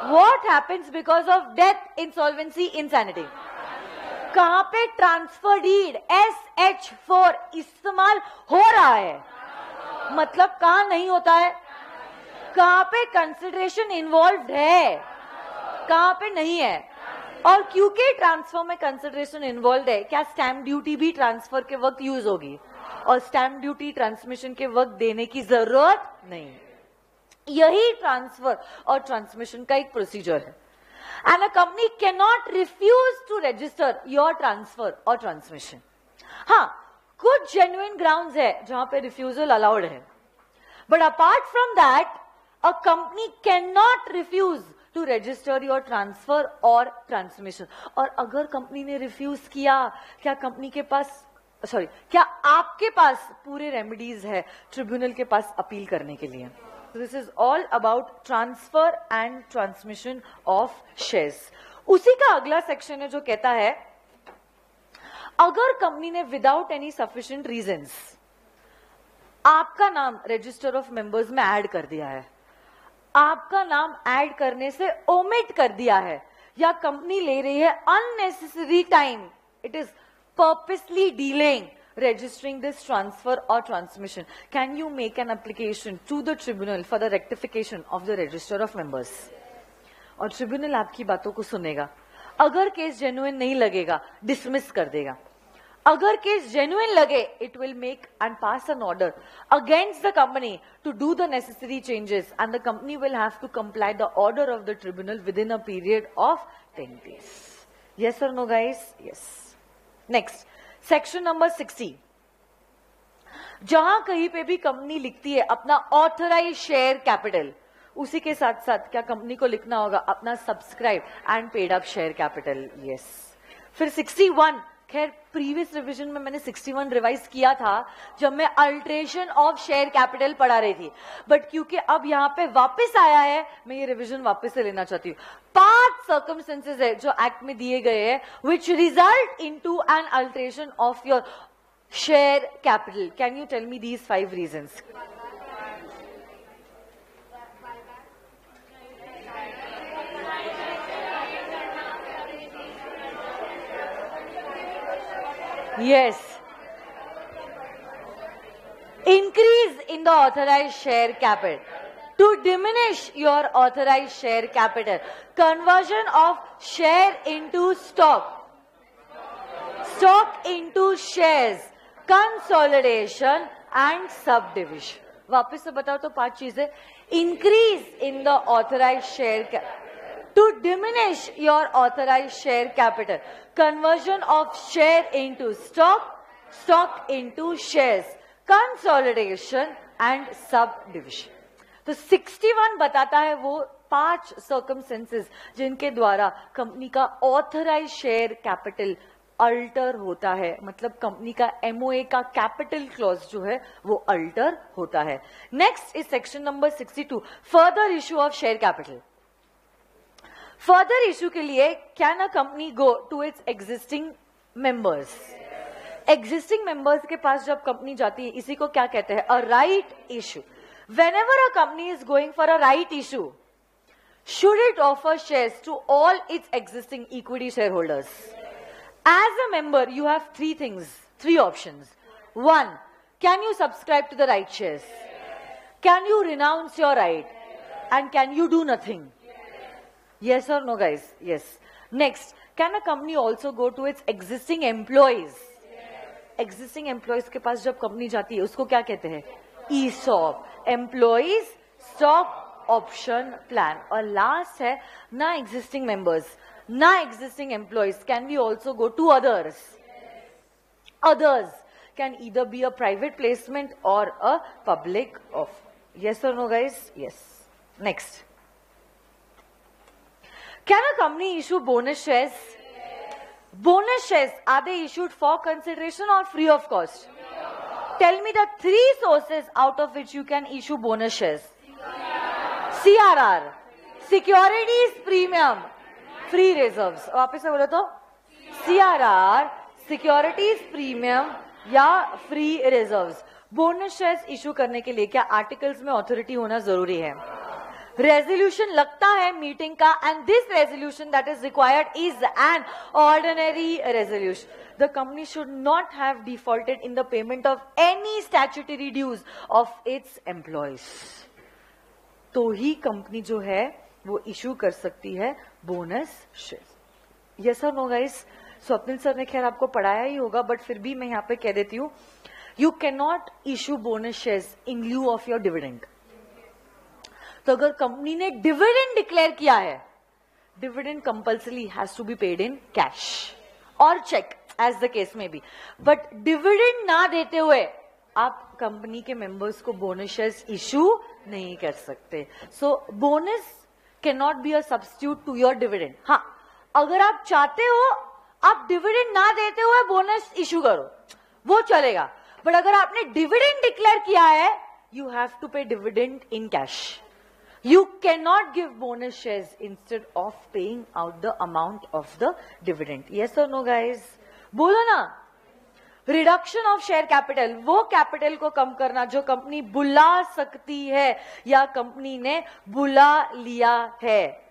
What happens because of death, insolvency, insanity. कहां पे ट्रांसफर डीड SH4 इस्तेमाल हो रहा है, मतलब कहां नहीं होता है. कहां पे कंसिडरेशन इन्वॉल्व है, कहां पे नहीं है. और क्योंकि ट्रांसफर में कंसिडरेशन इन्वॉल्व है, क्या स्टैम्प ड्यूटी भी ट्रांसफर के वक्त यूज होगी, और स्टैम्प ड्यूटी ट्रांसमिशन के वक्त देने की जरूरत नहीं. यही ट्रांसफर और ट्रांसमिशन का एक प्रोसीजर है. And a company can not refuse to register your transfer or transmission. हाँ, कुछ जेन्युइन ग्राउंड्स है जहां पे रिफ्यूजल अलाउड है, but apart from that a company can not refuse to register your transfer or transmission. और अगर company ने refuse किया, क्या कंपनी के पास, सॉरी, क्या आपके पास पूरे रेमेडीज है ट्रिब्यूनल के पास अपील करने के लिए. This is all about transfer and transmission of shares. उसी का अगला सेक्शन है जो कहता है अगर कंपनी ने विदाउट एनी सफिशिएंट रीजंस आपका नाम रजिस्टर ऑफ मेंबर्स में ऐड कर दिया है, आपका नाम ऐड करने से ओमिट कर दिया है, या कंपनी ले रही है unnecessary time, it is purposely delaying registering this transfer or transmission, can you make an application to the tribunal for the rectification of the register of members. और ट्रिब्यूनल आपकी बातों को सुनेगा. अगर केस जेन्युइन नहीं लगेगा, डिसमिस कर देगा. अगर केस जेन्युइन लगे, it will make and pass an order against the company to do the necessary changes, and the company will have to comply the order of the tribunal within a period of 10 days. Yes or no guys? Yes. Next, section number 60. जहां कहीं पे भी company लिखती है अपना authorise share capital, उसी के साथ साथ क्या कंपनी को लिखना होगा अपना subscribe and paid up share capital. Yes. फिर 61, खैर प्रीवियस रिवीजन में मैंने 61 रिवाइज किया था जब मैं अल्ट्रेशन ऑफ शेयर कैपिटल पढ़ा रही थी, बट क्योंकि अब यहां पे वापस आया है, मैं ये रिवीजन वापस से लेना चाहती हूँ. 5 सर्कमस्टेंसेस है जो एक्ट में दिए गए हैं which result into an alteration of your share capital. Can you tell me these 5 reasons? Yes. Increase in the authorized share capital. To diminish your authorized share capital. Conversion of share into stock. Stock into shares. Consolidation and subdivision. वापस से बताओ तो 5 चीजें. Increase in the authorized share capital. To diminish your authorized share capital, conversion of share into stock, stock into shares, consolidation and subdivision. तो 61 बताता है वो 5 circumstances जिनके द्वारा कंपनी का ऑथराइज शेयर कैपिटल अल्टर होता है, मतलब कंपनी का MOA का कैपिटल क्लॉज जो है वो अल्टर होता है. Next is section number 62, further issue of share capital. Further issue के लिए can a company go to its existing members. Existing members के पास जब कंपनी जाती है, इसी को क्या कहते हैं? A right issue. Whenever a company is going for a right issue, should it offer shares to all its existing equity shareholders? As a member, you have 3 things, 3 options. 1, can you subscribe to the right shares? Can you renounce your right? And can you do nothing? Yes or no, guys? Yes. Next, can a company also go to its existing employees? Existing employees के पास जब company जाती है उसको क्या कहते हैं? ESOP, employees stock option plan. और लास्ट है ना एग्जिस्टिंग मेंबर्स, ना existing employees can we also go to others. Others can either be a private placement or a public offer. Yes or no, guys? Yes. Next. Can a company issue bonus shares? Bonus shares, are they issued for consideration or free of cost? Tell me the 3 sources out of which you can issue bonus shares. CRR, securities premium, free reserves. वापस से बोलो तो CRR, securities premium या free reserves. Bonus shares issue करने के लिए क्या articles में ऑथोरिटी होना जरूरी है? रेजोल्यूशन लगता है मीटिंग का, and this resolution that is required is an ordinary resolution. The company should not have defaulted in the payment of any statutory dues of its employees. तो ही कंपनी जो है वो इशू कर सकती है बोनस शेयर्स. यस और no guys? Swapnil sir ने खैर आपको पढ़ाया ही होगा, बट फिर भी मैं यहां पे कह देती हूं, you can not issue bonus shares in lieu of your dividend. तो अगर कंपनी ने डिविडेंड डिक्लेयर किया है, dividend compulsory has to be paid in cash or cheque as the case में बी. बट डिविडेंड ना देते हुए आप कंपनी के मेंबर्स को बोनस शेयर्स इशू नहीं कर सकते. So bonus can not be a substitute to your dividend. हाँ, अगर आप चाहते हो आप डिविडेंड ना देते हुए बोनस इशू करो, वो चलेगा. बट अगर आपने डिविडेंड डिक्लेयर किया है, यू हैव टू पे dividend in cash. You can not give bonus shares instead of paying out the amount of the dividend. Yes और नो गाइज? बोलो ना. रिडक्शन ऑफ शेयर कैपिटल, वो capital को कम करना जो कंपनी बुला सकती है या कंपनी ने बुला लिया है.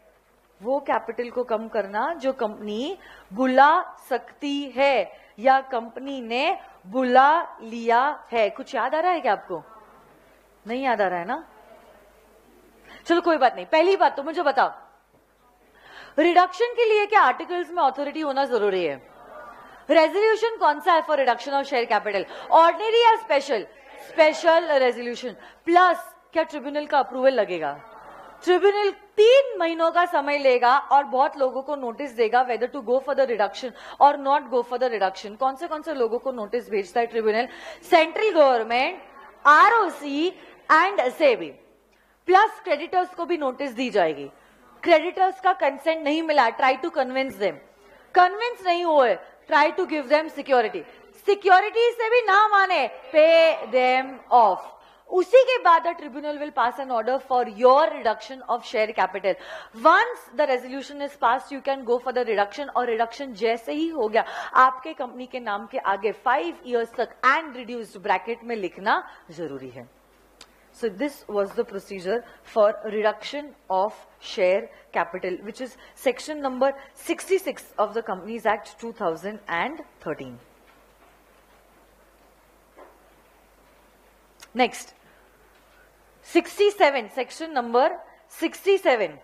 वो कैपिटल को कम करना जो कंपनी बुला सकती है या कंपनी ने बुला लिया है. कुछ याद आ रहा है क्या आपको? नहीं याद आ रहा है ना? चलो कोई बात नहीं. पहली बात तो मुझे बताओ, रिडक्शन के लिए क्या आर्टिकल्स में ऑथोरिटी होना जरूरी है? रेजोल्यूशन कौन सा है for reduction of share capital? Ordinary या स्पेशल? Special resolution. प्लस क्या ट्रिब्यूनल का अप्रूवल लगेगा? ट्रिब्यूनल 3 महीनों का समय लेगा और बहुत लोगों को नोटिस देगा whether to go for the reduction और not go for the reduction. कौन से लोगों को नोटिस भेजता है tribunal? Central government, ROC and SEBI. Plus creditors को भी नोटिस दी जाएगी. क्रेडिटर्स का कंसेंट नहीं मिला, try to convince them. Convince नहीं हुए, try to give them security. Security से भी ना माने, पे देम ऑफ. उसी के बाद the tribunal will pass an order for your reduction of share capital. Once the resolution is pass, you can go for the reduction. और reduction जैसे ही हो गया, आपके कंपनी के नाम के आगे 5 years तक एंड रिड्यूस्ड ब्रैकेट में लिखना जरूरी है. So this was the procedure for reduction of share capital, which is section number 66 of the companies act 2013. Next 67, section number 67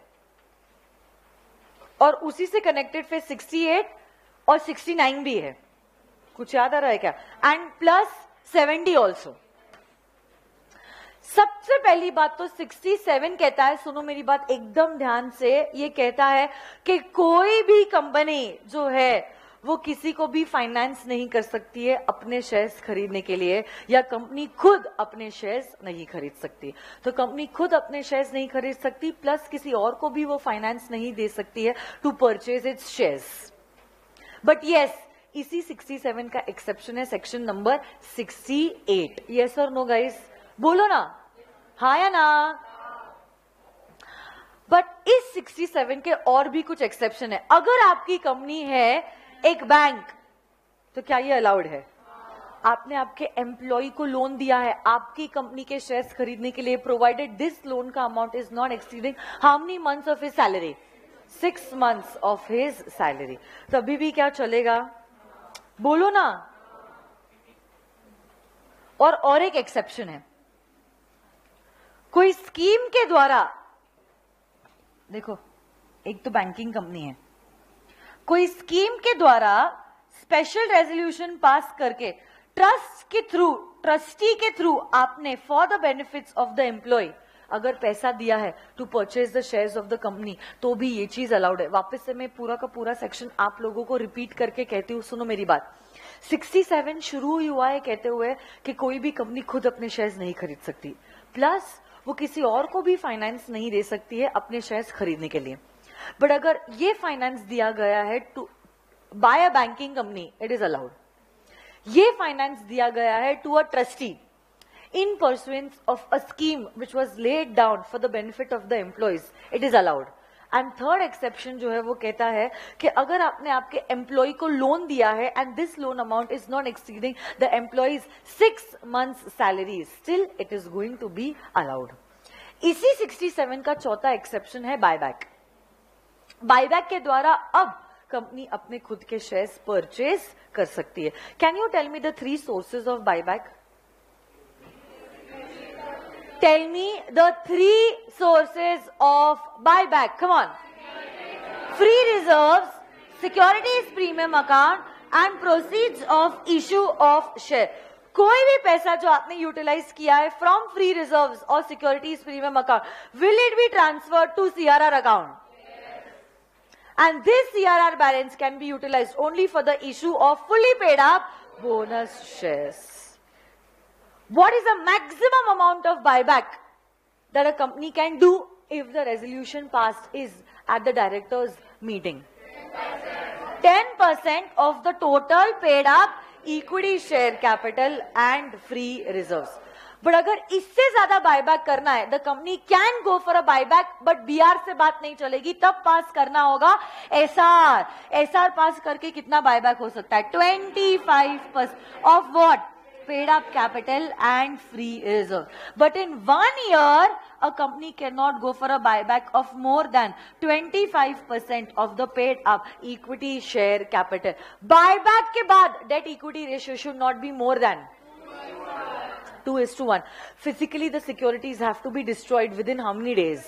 और उसी से कनेक्टेड फिर 68 और 69 भी है. कुछ याद आ रहा है क्या? And plus 70 also. सबसे पहली बात तो 67 कहता है, सुनो मेरी बात एकदम ध्यान से, ये कहता है कि कोई भी कंपनी जो है वो किसी को भी फाइनेंस नहीं कर सकती है अपने शेयर्स खरीदने के लिए, या कंपनी खुद अपने शेयर्स नहीं खरीद सकती. तो कंपनी खुद अपने शेयर्स नहीं खरीद सकती, प्लस किसी और को भी वो फाइनेंस नहीं दे सकती है to purchase its shares. But yes, इसी 67 का एक्सेप्शन है सेक्शन नंबर 68. यस और नो गाइस? बोलो ना, हाँ या ना? बट इस 67 के और भी कुछ एक्सेप्शन है. अगर आपकी कंपनी है एक बैंक, तो क्या ये अलाउड है? आपने आपके एम्प्लॉय को लोन दिया है आपकी कंपनी के शेयर्स खरीदने के लिए, प्रोवाइडेड दिस लोन का amount is not exceeding how many months of his salary? 6 months of his salary. तभी भी क्या चलेगा? बोलो ना. और एक एक्सेप्शन है, कोई स्कीम के द्वारा, देखो एक तो बैंकिंग कंपनी है, कोई स्कीम के द्वारा स्पेशल रेजोल्यूशन पास करके ट्रस्ट के थ्रू, ट्रस्टी के थ्रू आपने for the benefits of the employee अगर पैसा दिया है to purchase the shares of the company, तो भी ये चीज अलाउड है। वापस से मैं पूरा का पूरा सेक्शन आप लोगों को रिपीट करके कहती हूँ, सुनो मेरी बात। 67 शुरू हुआ है कहते हुए कि कोई भी कंपनी खुद अपने शेयर्स नहीं खरीद सकती, प्लस वो किसी और को भी फाइनेंस नहीं दे सकती है अपने शेयर्स खरीदने के लिए। बट अगर ये फाइनेंस दिया गया है to by a banking company, it is allowed. ये फाइनेंस दिया गया है to a trustee in pursuance of a scheme which was laid down for the benefit of the employees, it is allowed. And third exception जो है वो कहता है कि अगर आपने आपके एम्प्लॉय को लोन दिया है and this loan amount is not exceeding the employee's 6 months salary, still it is going to be allowed. इसी 67 का चौथा एक्सेप्शन है बायबैक। बायबैक के द्वारा अब कंपनी अपने खुद के शेयर्स परचेज कर सकती है। Can you tell me the 3 sources of buyback? Tell me the 3 sources of buyback. Come on. Free reserves, securities premium account and proceeds of issue of share. कोई भी पैसा जो आपने यूटिलाइज किया है फ्रॉम फ्री रिजर्व्स और securities premium account, will it be transferred to CRR account? And this CRR balance can be utilized only for the issue of fully paid up bonus shares. What is the maximum amount of buyback that a company can do if the resolution passed is at the directors meeting? 10% of the total paid up equity share capital and free reserves. But अगर इससे ज्यादा buyback करना है, the company can go for a buyback, but BR से बात नहीं चलेगी, तब पास करना होगा SR. SR पास करके कितना बायबैक हो सकता है? 25% of what? Paid up capital and free reserve. But in 1 year, a company cannot go for a buyback of more than 25% of the paid up equity share capital. Buyback के बाद debt equity ratio should not be more than 2:1. Physically, the securities have to be destroyed within how many days?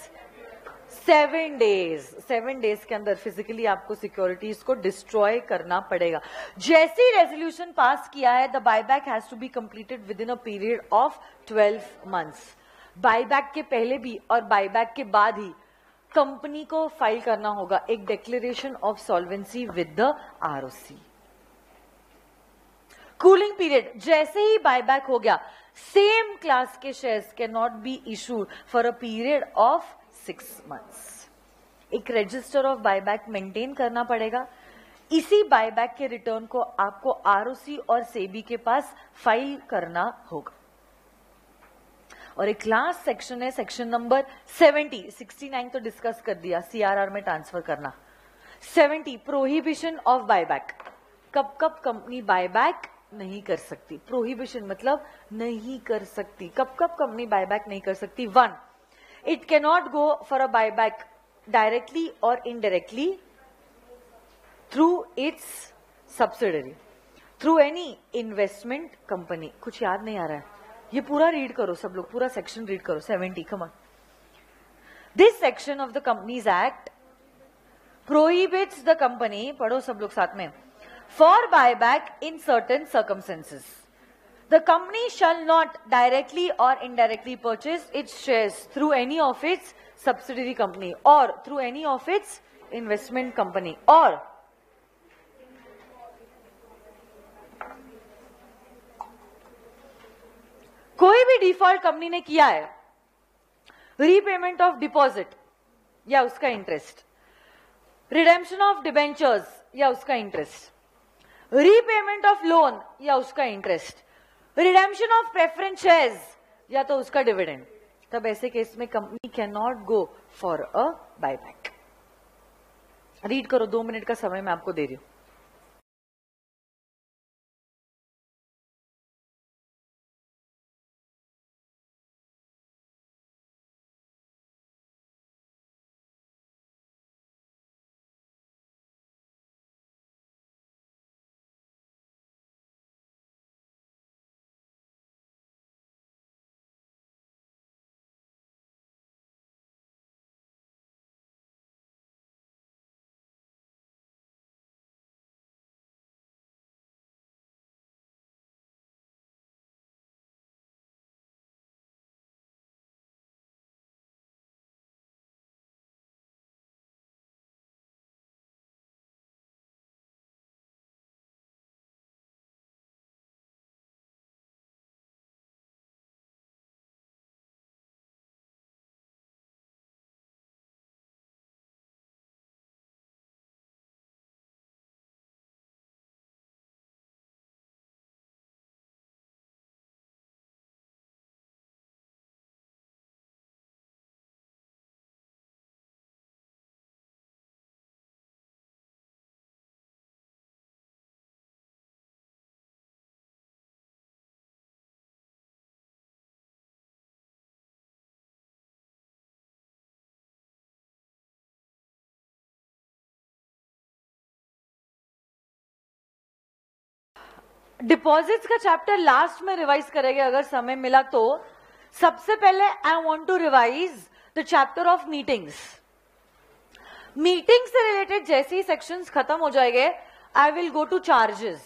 7 days. 7 days के अंदर physically आपको securities को destroy करना पड़ेगा। जैसे ही resolution pass किया है, the buyback has to be completed within a period of 12 months. Buyback के पहले भी और बायबैक के बाद ही कंपनी को फाइल करना होगा एक declaration of solvency with the ROC। Cooling period, जैसे ही बायबैक हो गया, सेम क्लास के shares can not be issued for a period of 6 months। एक रजिस्टर ऑफ बायबैक मेंटेन करना पड़ेगा। इसी बायबैक के रिटर्न को आपको ROC और सेबी के पास फाइल करना होगा। और एक लास्ट सेक्शन है, सेक्शन नंबर 70। 69 तो डिस्कस कर दिया, CRR में ट्रांसफर करना। 70 प्रोहिबिशन ऑफ बायबैक। कब कब कंपनी बायबैक नहीं कर सकती? प्रोहिबिशन मतलब नहीं कर सकती। कब कब कंपनी बायबैक नहीं कर सकती? 1, it cannot go for a buyback directly or indirectly through its subsidiary, through any investment company। कुछ याद नहीं आ रहा है? ये पूरा रीड करो सब लोग, पूरा सेक्शन रीड करो। 70, come on. This section of the Companies Act prohibits the company, पढ़ो सब लोग साथ में, for buyback in certain circumstances. The company shall not directly or indirectly purchase its shares through any of its subsidiary company or through any of its investment company, or कोई भी default company ने किया है, repayment of deposit या उसका interest, redemption of debentures या उसका interest, repayment of loan या उसका interest, redemption of preference shares या तो उसका डिविडेंड, तब ऐसे केस में company can not go for a buyback. Read करो, 2 मिनट का समय मैं आपको दे रही हूं। डिपॉजिट्स का चैप्टर लास्ट में रिवाइज करेंगे अगर समय मिला तो। सबसे पहले I want to revise the chapter of meetings. Meeting से रिलेटेड जैसे ही सेक्शंस खत्म हो जाएंगे I will go to charges.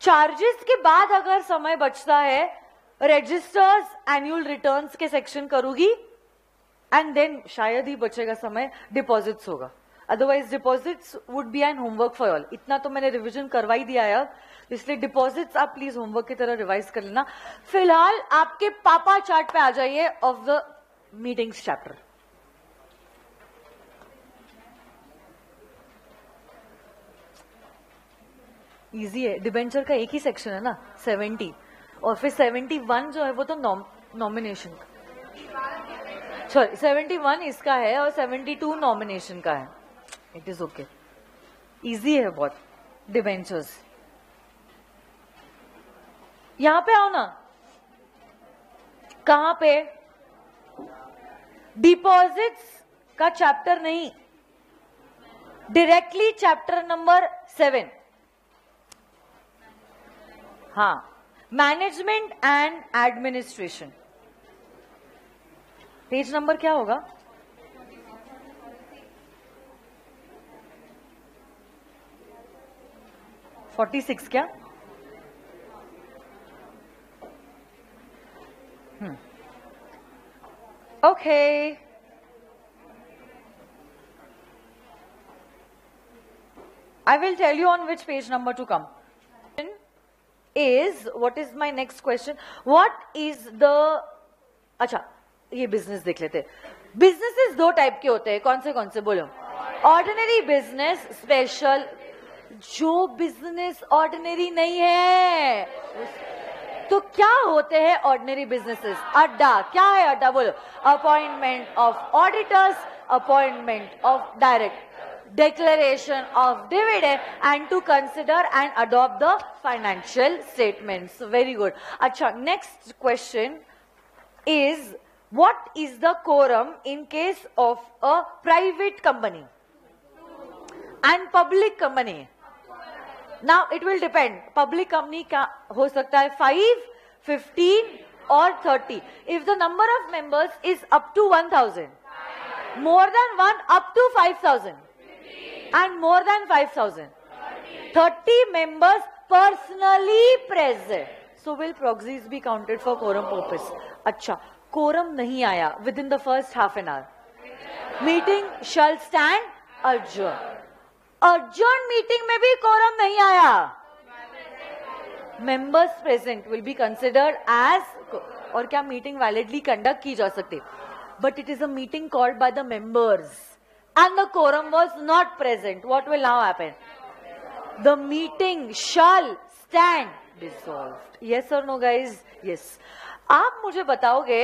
Charges के बाद अगर समय बचता है रजिस्टर्स, एनुअल रिटर्न्स के सेक्शन करूंगी एंड देन शायद ही बचेगा समय डिपॉजिट्स होगा। Otherwise deposits would be an homework for all. इतना तो मैंने रिवीजन करवा ही दिया है, इसलिए डिपॉजिट्स आप प्लीज होमवर्क की तरह रिवाइज कर लेना। फिलहाल आपके पापा चार्ट पे आ जाइए of the meetings chapter. Easy है, डिबेंचर का एक ही सेक्शन है ना 70, और फिर 71 जो है वो तो नॉमिनेशन, सॉरी 71 इसका है और 72 नॉमिनेशन का है। इट इज ओके, इजी है बहुत डिबेंचर्स। यहां पे आओ ना, कहां पे? डिपॉजिट्स का चैप्टर नहीं, डायरेक्टली चैप्टर नंबर 7। हाँ, management and administration. Page number क्या होगा? 46 क्या? Okay, I will tell you on which page number to come. Is what is my next question? What is the, अच्छा ये बिजनेस देख लेते। बिजनेसेस दो टाइप के होते हैं, कौन से बोलो? Ordinary business, special. जो बिजनेस ऑर्डिनरी नहीं है तो क्या होते हैं ऑर्डिनरी बिजनेसेस? अड्डा। क्या है अड्डा बोलो? Appointment of auditors, appointment of direct, declaration of dividend and to consider and adopt the financial statements. Very good. Acha, next question is what is the quorum in case of a private company and public company? Now it will depend. Public company का हो सकता है 5, 15 और 30. If the number of members is up to 1000, more than 1 up to 5000. And more than 5000, 30 members personally present. So will proxies be counted for quorum purpose? अच्छा, quorum नहीं आया within the first half an hour. Meeting shall stand adjourned. Adjourned meeting में भी quorum नहीं आया. Members present will be considered as, और क्या meeting validly conduct की जा सकती? But it is a meeting called by the members. And the quorum was not present. What will now happen? The meeting shall stand dissolved. Yes or no, guys? Yes. आप मुझे बताओगे,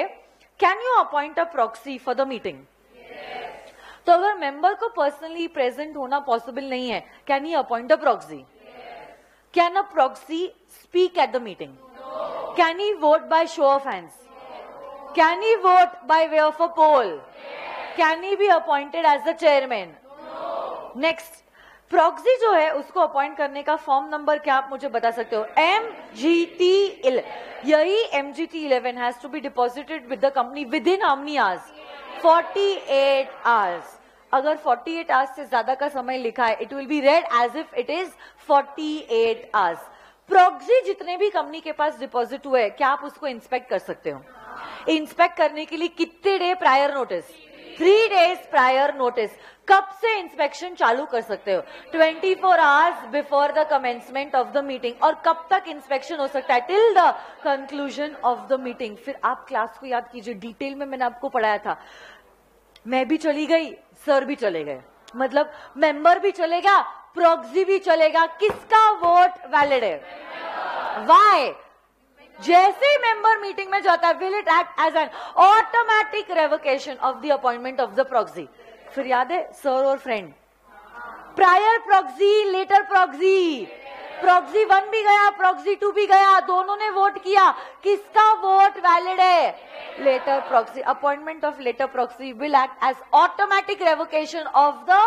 can you appoint a proxy for the meeting? Yes. तो अगर member को personally present होना possible नहीं है, can he appoint a proxy? Yes. Can a proxy speak at the meeting? No. Can he vote by show of hands? No. Can he vote by way of a poll? Can he be appointed as the chairman? No. Next, proxy जो है उसको appoint करने का form number क्या आप मुझे बता सकते हो? MGT11। यही MGT11 has to be deposited with the company within how many hours? 48 hours. अगर 48 hours से ज्यादा का समय लिखा है, it will be read as if it is 48 hours. proxy जितने भी कंपनी के पास डिपॉजिट हुए, क्या आप उसको इंस्पेक्ट कर सकते हो? इंस्पेक्ट करने के लिए कितने day prior notice? 3 days prior notice. कब से इंस्पेक्शन चालू कर सकते हो? 24 hours before the commencement of the meeting. और कब तक इंस्पेक्शन हो सकता है? Till the conclusion of the meeting. फिर आप क्लास को याद कीजिए, डिटेल में मैंने आपको पढ़ाया था। मैं भी चली गई, सर भी चले गए, मतलब मेंबर भी चलेगा, प्रॉक्सी भी चलेगा। किसका वोट वैलिड है? वाई? जैसे ही मेंबर मीटिंग में जाता है, will it act as an automatic revocation of the appointment of the proxy. फिर याद है सर और friend, prior proxy, later proxy. Proxy 1 भी गया, प्रॉक्सी 2 भी गया, दोनों ने वोट किया, किसका वोट वैलिड है? Later proxy. Appointment of later proxy will act as automatic revocation of the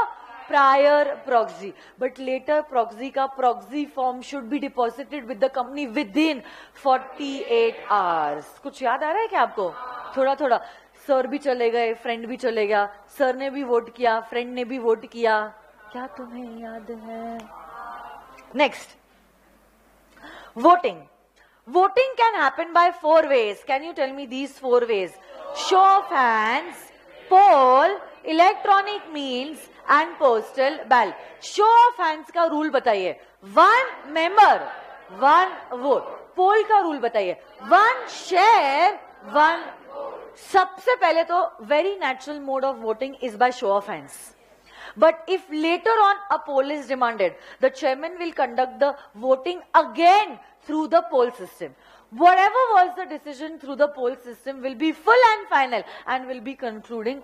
prior proxy, but later proxy का proxy form should be deposited with the company within 48 hours. कुछ याद आ रहा है क्या आपको? थोड़ा थोड़ा. सर भी चले गए, फ्रेंड भी चले गया, सर ने भी वोट किया, फ्रेंड ने भी वोट किया. क्या तुम्हें याद है? Next, voting. Voting can happen by 4 ways. Can you tell me these 4 ways? Show of hands, poll, electronic means and postal ballot. Show of hands का रूल बताइए. 1 member, 1 vote. पोल का रूल बताइए. 1 share, 1. सबसे पहले तो very natural mode of voting is by show of hands. But if later on a poll is demanded, the chairman will conduct the voting again through the poll system. Whatever was the decision through the poll system will be full and final and will be conclusive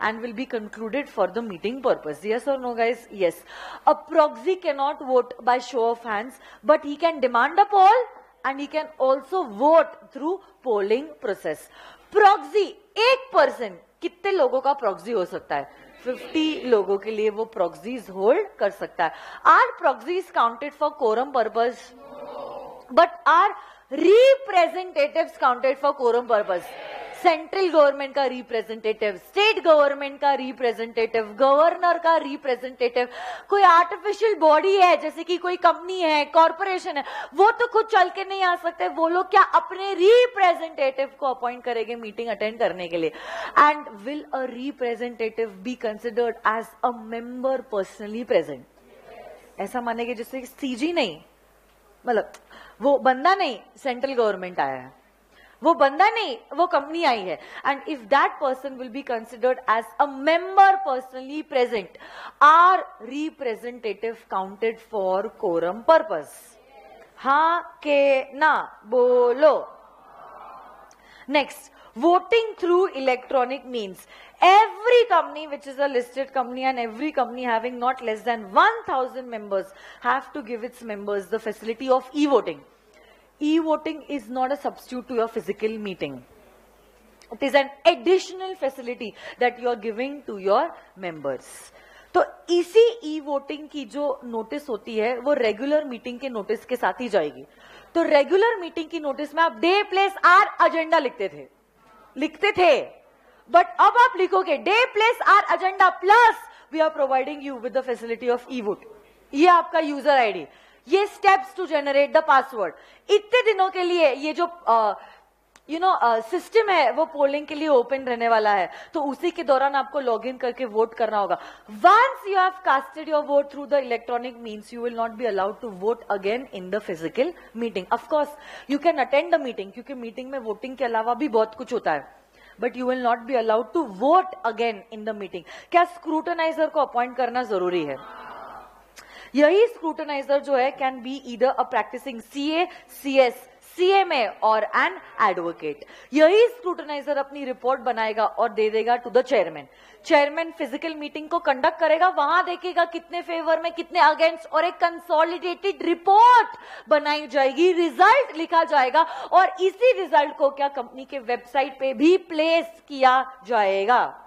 and will be concluded for the meeting purpose. Yes or no, guys? Yes. A proxy cannot vote by show of hands, but he can demand a poll and he can also vote through polling process. Proxy, एक person कितने लोगों का proxy हो सकता है? 50 लोगों के लिए वो प्रॉक्सीज होल्ड कर सकता है. Are proxies counted for quorum purpose? But are representatives counted for quorum purpose? Central government का रिप्रेजेंटेटिव, स्टेट गवर्नमेंट का रिप्रेजेंटेटिव, गवर्नर का रिप्रेजेंटेटिव, कोई आर्टिफिशियल बॉडी है जैसे कि कोई कंपनी है, कॉर्पोरेशन है, वो तो खुद चल के नहीं आ सकते. वो लोग क्या अपने रिप्रेजेंटेटिव को अपॉइंट करेंगे मीटिंग अटेंड करने के लिए? And will a representative be considered as a member personally present? ऐसा मानेंगे जैसे सीजी नहीं, मतलब वो बंदा नहीं, सेंट्रल गवर्नमेंट आया है, वो बंदा नहीं, वो कंपनी आई है. And if that person will be considered as a member personally present, are representative counted for quorum purpose? हाँ के ना बोलो. Next, voting through electronic means. Every company which is a listed company and every company having not less than 1000 members have to give its members the facility of e-voting. E-voting is not a substitute to your physical meeting. It is an additional facility that you are giving to your members. तो इसी e-voting की जो notice होती है वो regular meeting के notice के साथ ही जाएगी. तो रेगुलर मीटिंग की नोटिस में आप डे प्लेस आर एजेंडा लिखते थे, बट अब आप लिखोगे day place are agenda plus we are providing you with the facility of e vote. ये आपका यूजर आईडी, ये steps to generate the password. इतने दिनों के लिए ये जो सिस्टम है वो पोलिंग के लिए ओपन रहने वाला है, तो उसी के दौरान आपको लॉग इन करके वोट करना होगा. Once you have casted your vote through the electronic means, you will not be allowed to vote again in the physical meeting. Of course you can attend the meeting, क्योंकि meeting में voting के अलावा भी बहुत कुछ होता है, but you will not be allowed to vote again in the meeting. क्या स्क्रूटनाइजर को अपॉइंट करना जरूरी है? यही स्क्रूटनाइजर जो है can be either a practising CA, CS, CMA or an advocate. यही स्क्रूटनाइजर अपनी रिपोर्ट बनाएगा और दे देगा to the chairman. Chairman physical meeting को कंडक्ट करेगा, वहां देखेगा कितने फेवर में कितने अगेंस्ट, और एक कंसोलिडेटेड रिपोर्ट बनाई जाएगी, रिजल्ट लिखा जाएगा और इसी रिजल्ट को क्या कंपनी के वेबसाइट पे भी प्लेस किया जाएगा.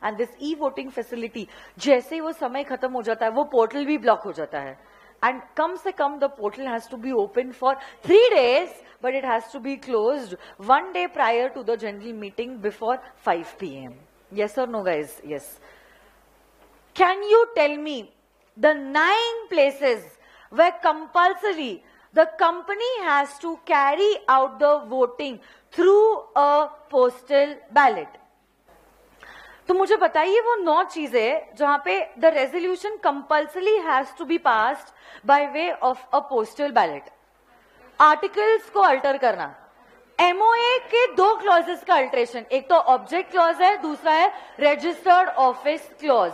And this e voting facility, जैसे ही वो समय खत्म हो जाता है वो पोर्टल भी ब्लॉक हो जाता है. And come se come, the portal has to be open for 3 days, but it has to be closed 1 day prior to the general meeting before 5 p.m. Yes or no, guys? Yes. Can you tell me the 9 places where compulsory the company has to carry out the voting through a postal ballot? तो मुझे बताइए वो 9 चीजें जहां पे the resolution compulsory has to be passed by way of a postal ballot. Articles को alter करना, MOA के 2 क्लॉजेस का अल्टरेशन, एक तो ऑब्जेक्ट क्लॉज है, दूसरा है रजिस्टर्ड ऑफिस क्लॉज.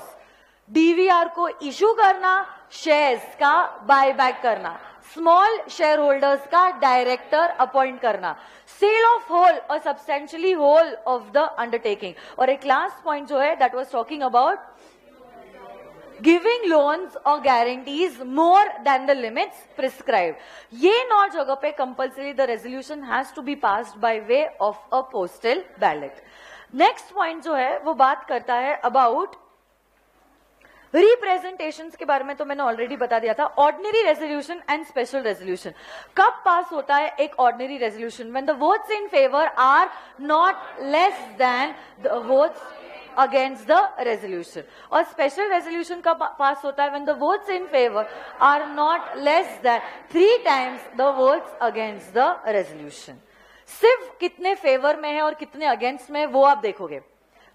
डीवीआर को इशू करना, शेयर्स का बायबैक करना, स्मॉल शेयर होल्डर्स का डायरेक्टर अपॉइंट करना, सेल ऑफ होल और substantially whole of the undertaking. और एक लास्ट पॉइंट जो है that was talking about giving loans और guarantees more than the limits prescribed. ये 9 जगह पे compulsory the resolution has to be passed by way of a postal ballot. Next point जो है वो बात करता है अबाउट रिप्रेजेंटेशंस के बारे में तो मैंने ऑलरेडी बता दिया था. Ordinary resolution and special resolution. कब पास होता है एक ordinary resolution? When the votes in favour are not less than the votes against the resolution. और स्पेशल रेजोल्यूशन कब पास होता है? When the votes in favour are not less than 3 times the votes against the resolution. सिर्फ कितने favour में है और कितने अगेंस्ट में है वो आप देखोगे.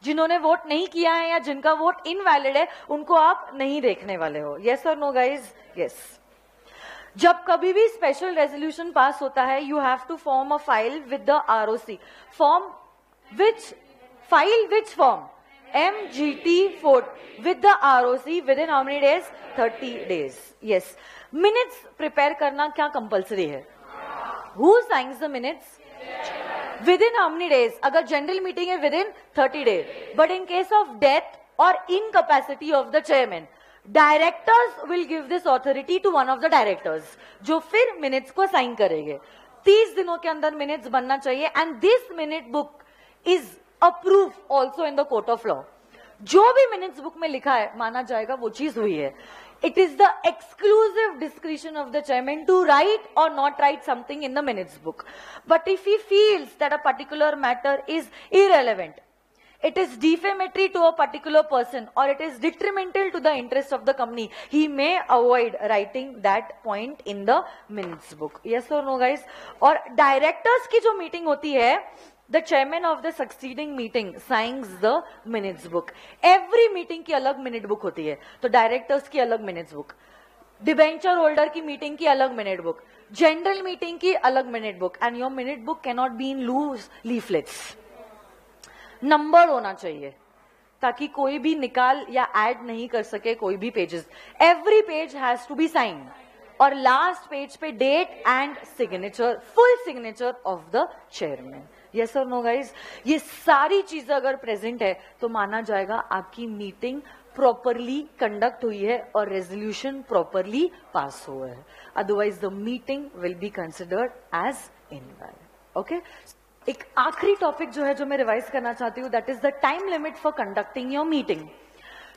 जिन्होंने वोट नहीं किया है या जिनका वोट इनवैलिड है उनको आप नहीं देखने वाले हो. यस और नो गाइज? यस. जब कभी भी स्पेशल रेजोल्यूशन पास होता है, you have to form a file with the ROC. Form which form? MGT vote with the ROC within how many days? 30 days. Yes. Minutes prepare करना क्या compulsory है? Who signs the minutes? Within how many days? अगर general meeting है within 30 days. But in case of death or incapacity of the chairman, directors will give this authority to one of the directors, जो फिर minutes को sign करेंगे. 30 दिनों के अंदर minutes बनना चाहिए. And this minute book is approve also in the court of law. जो भी मिनट्स बुक में लिखा है माना जाएगा वो चीज हुई है. It is the exclusive discretion of the chairman to write और not write something in the minutes book. But if he feels that a particular matter is irrelevant, it is defamatory to a particular person or it is detrimental to the interest of the company, he may avoid writing that point in the minutes book. Yes or no guys? और directors की जो meeting होती है, the chairman of the succeeding meeting signs the minutes book. Every meeting की अलग minute book होती है. तो directors की अलग minutes book, डिबेंचर होल्डर की मीटिंग की अलग मिनट बुक, जनरल मीटिंग की अलग minute book. And your minute book can not be in loose leaflets. Number होना चाहिए ताकि कोई भी निकाल या ऐड नहीं कर सके कोई भी pages. Every page has to be signed और लास्ट पेज पे date and signature, full signature of the chairman. Yes और नो गाइज? ये सारी चीजें अगर प्रेजेंट है तो माना जाएगा आपकी मीटिंग प्रॉपरली कंडक्ट हुई है और रेजोल्यूशन प्रॉपरली पास हुआ है. Otherwise the meeting will be considered as invalid. Okay. एक आखिरी टॉपिक जो है जो मैं रिवाइज करना चाहती हूँ, that is the time limit for conducting your meeting.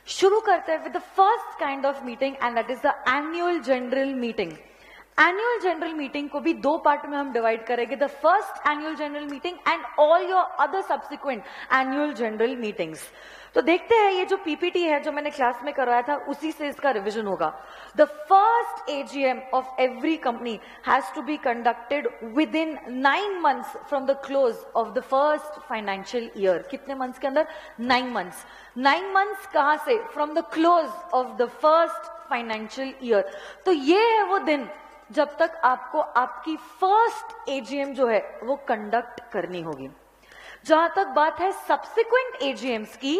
शुरू करते हैं with the first kind of meeting and that is the annual general meeting. Annual general meeting को भी 2 पार्ट में हम डिवाइड करेंगे. The first annual general meeting and all your other subsequent annual general meetings. तो देखते हैं ये जो पीपीटी है जो मैंने क्लास में करवाया था उसी से इसका रिवीजन होगा. The first AGM of every company has to be conducted within 9 months from the close of the first financial year. कितने मंथ्स के अंदर? 9 months. 9 months कहां से? From the close of the first financial year. तो ये है वो दिन जब तक आपको आपकी फर्स्ट एजीएम जो है वो कंडक्ट करनी होगी. जहां तक बात है सब्सिक्वेंट एजीएम्स की,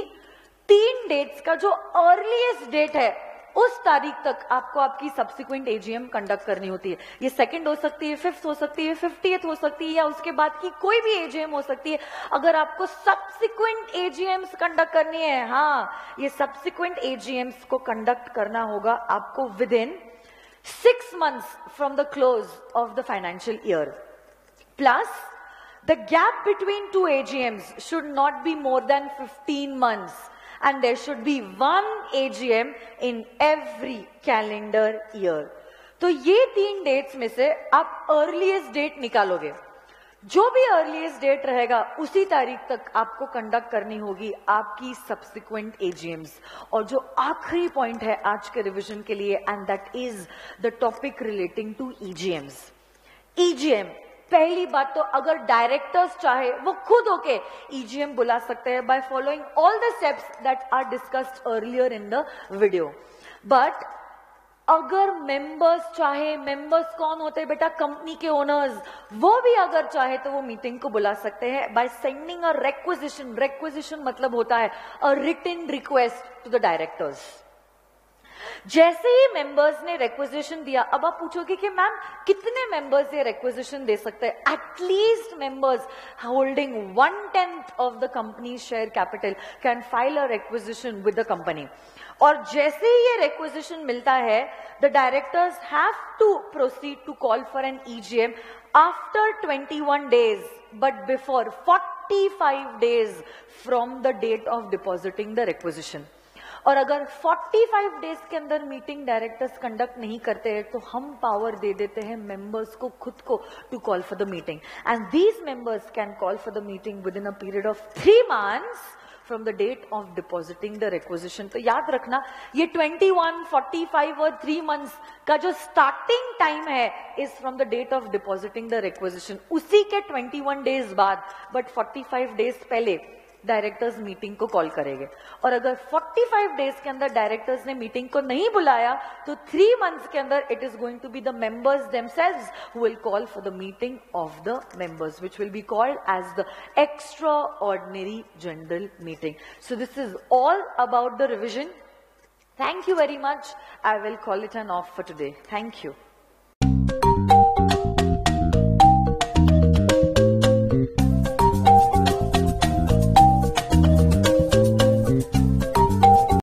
3 डेट्स का जो अर्लीएस्ट डेट है उस तारीख तक आपको आपकी सब्सिक्वेंट एजीएम कंडक्ट करनी होती है. ये 2nd हो सकती है, 5th हो सकती है, 50th हो सकती है या उसके बाद की कोई भी एजीएम हो सकती है. अगर आपको सब्सिक्वेंट एजीएम्स कंडक्ट करनी है, हाँ, ये सब्सिक्वेंट एजीएम्स को कंडक्ट करना होगा आपको with in 6 months from the close of the financial year. Plus, the gap between 2 AGMs should not be more than 15 months. And there should be 1 AGM in every calendar year. तो ये 3 dates में से आप earliest date निकालोगे. जो भी earliest date रहेगा उसी तारीख तक आपको कंडक्ट करनी होगी आपकी सब्सिक्वेंट एजीएम्स. और जो आखिरी पॉइंट है आज के रिवीजन के लिए, and that is the topic relating to EGMs. EGM, पहली बात तो अगर डायरेक्टर्स चाहे वो खुद होके ईजीएम बुला सकते हैं by following all the steps that are discussed earlier in the video. But अगर मेंबर्स चाहे, मेंबर्स कौन होते हैं बेटा? कंपनी के ओनर्स. वो भी अगर चाहे तो वो मीटिंग को बुला सकते हैं by sending a requisition. Requisition मतलब होता है a written request to the directors. जैसे ही मेंबर्स ने रिक्वेजिशन दिया, अब आप पूछोगे कि मैम कितने मेंबर्स ये रिक्वेजिशन दे सकते हैं? At least members holding 1/10 of the company share capital can file a requisition with the company. और जैसे ही ये रिक्वेजिशन मिलता है, the directors have to proceed to call for an EGM after 21 days but before 45 days from the date of depositing the requisition. और अगर 45 days के अंदर मीटिंग डायरेक्टर्स कंडक्ट नहीं करते हैं तो हम पावर दे देते हैं मेंबर्स को खुद को to call for the meeting, and these members can call for the meeting within a period of 3 months from the date of depositing the requisition. तो याद रखना ये 21, 45 और 3 months का जो स्टार्टिंग टाइम है is from the date of depositing the requisition. उसी के 21 डेज बाद बट 45 डेज पहले डायरेक्टर्स मीटिंग को कॉल करेंगे, और अगर 45 डेज के अंदर डायरेक्टर्स ने मीटिंग को नहीं बुलाया तो 3 months के अंदर it is going to be the members themselves who will call for the meeting of the members which will be called as the extraordinary general meeting. So this is all about the revision. Thank you very much. I will call it an off for today. Thank you.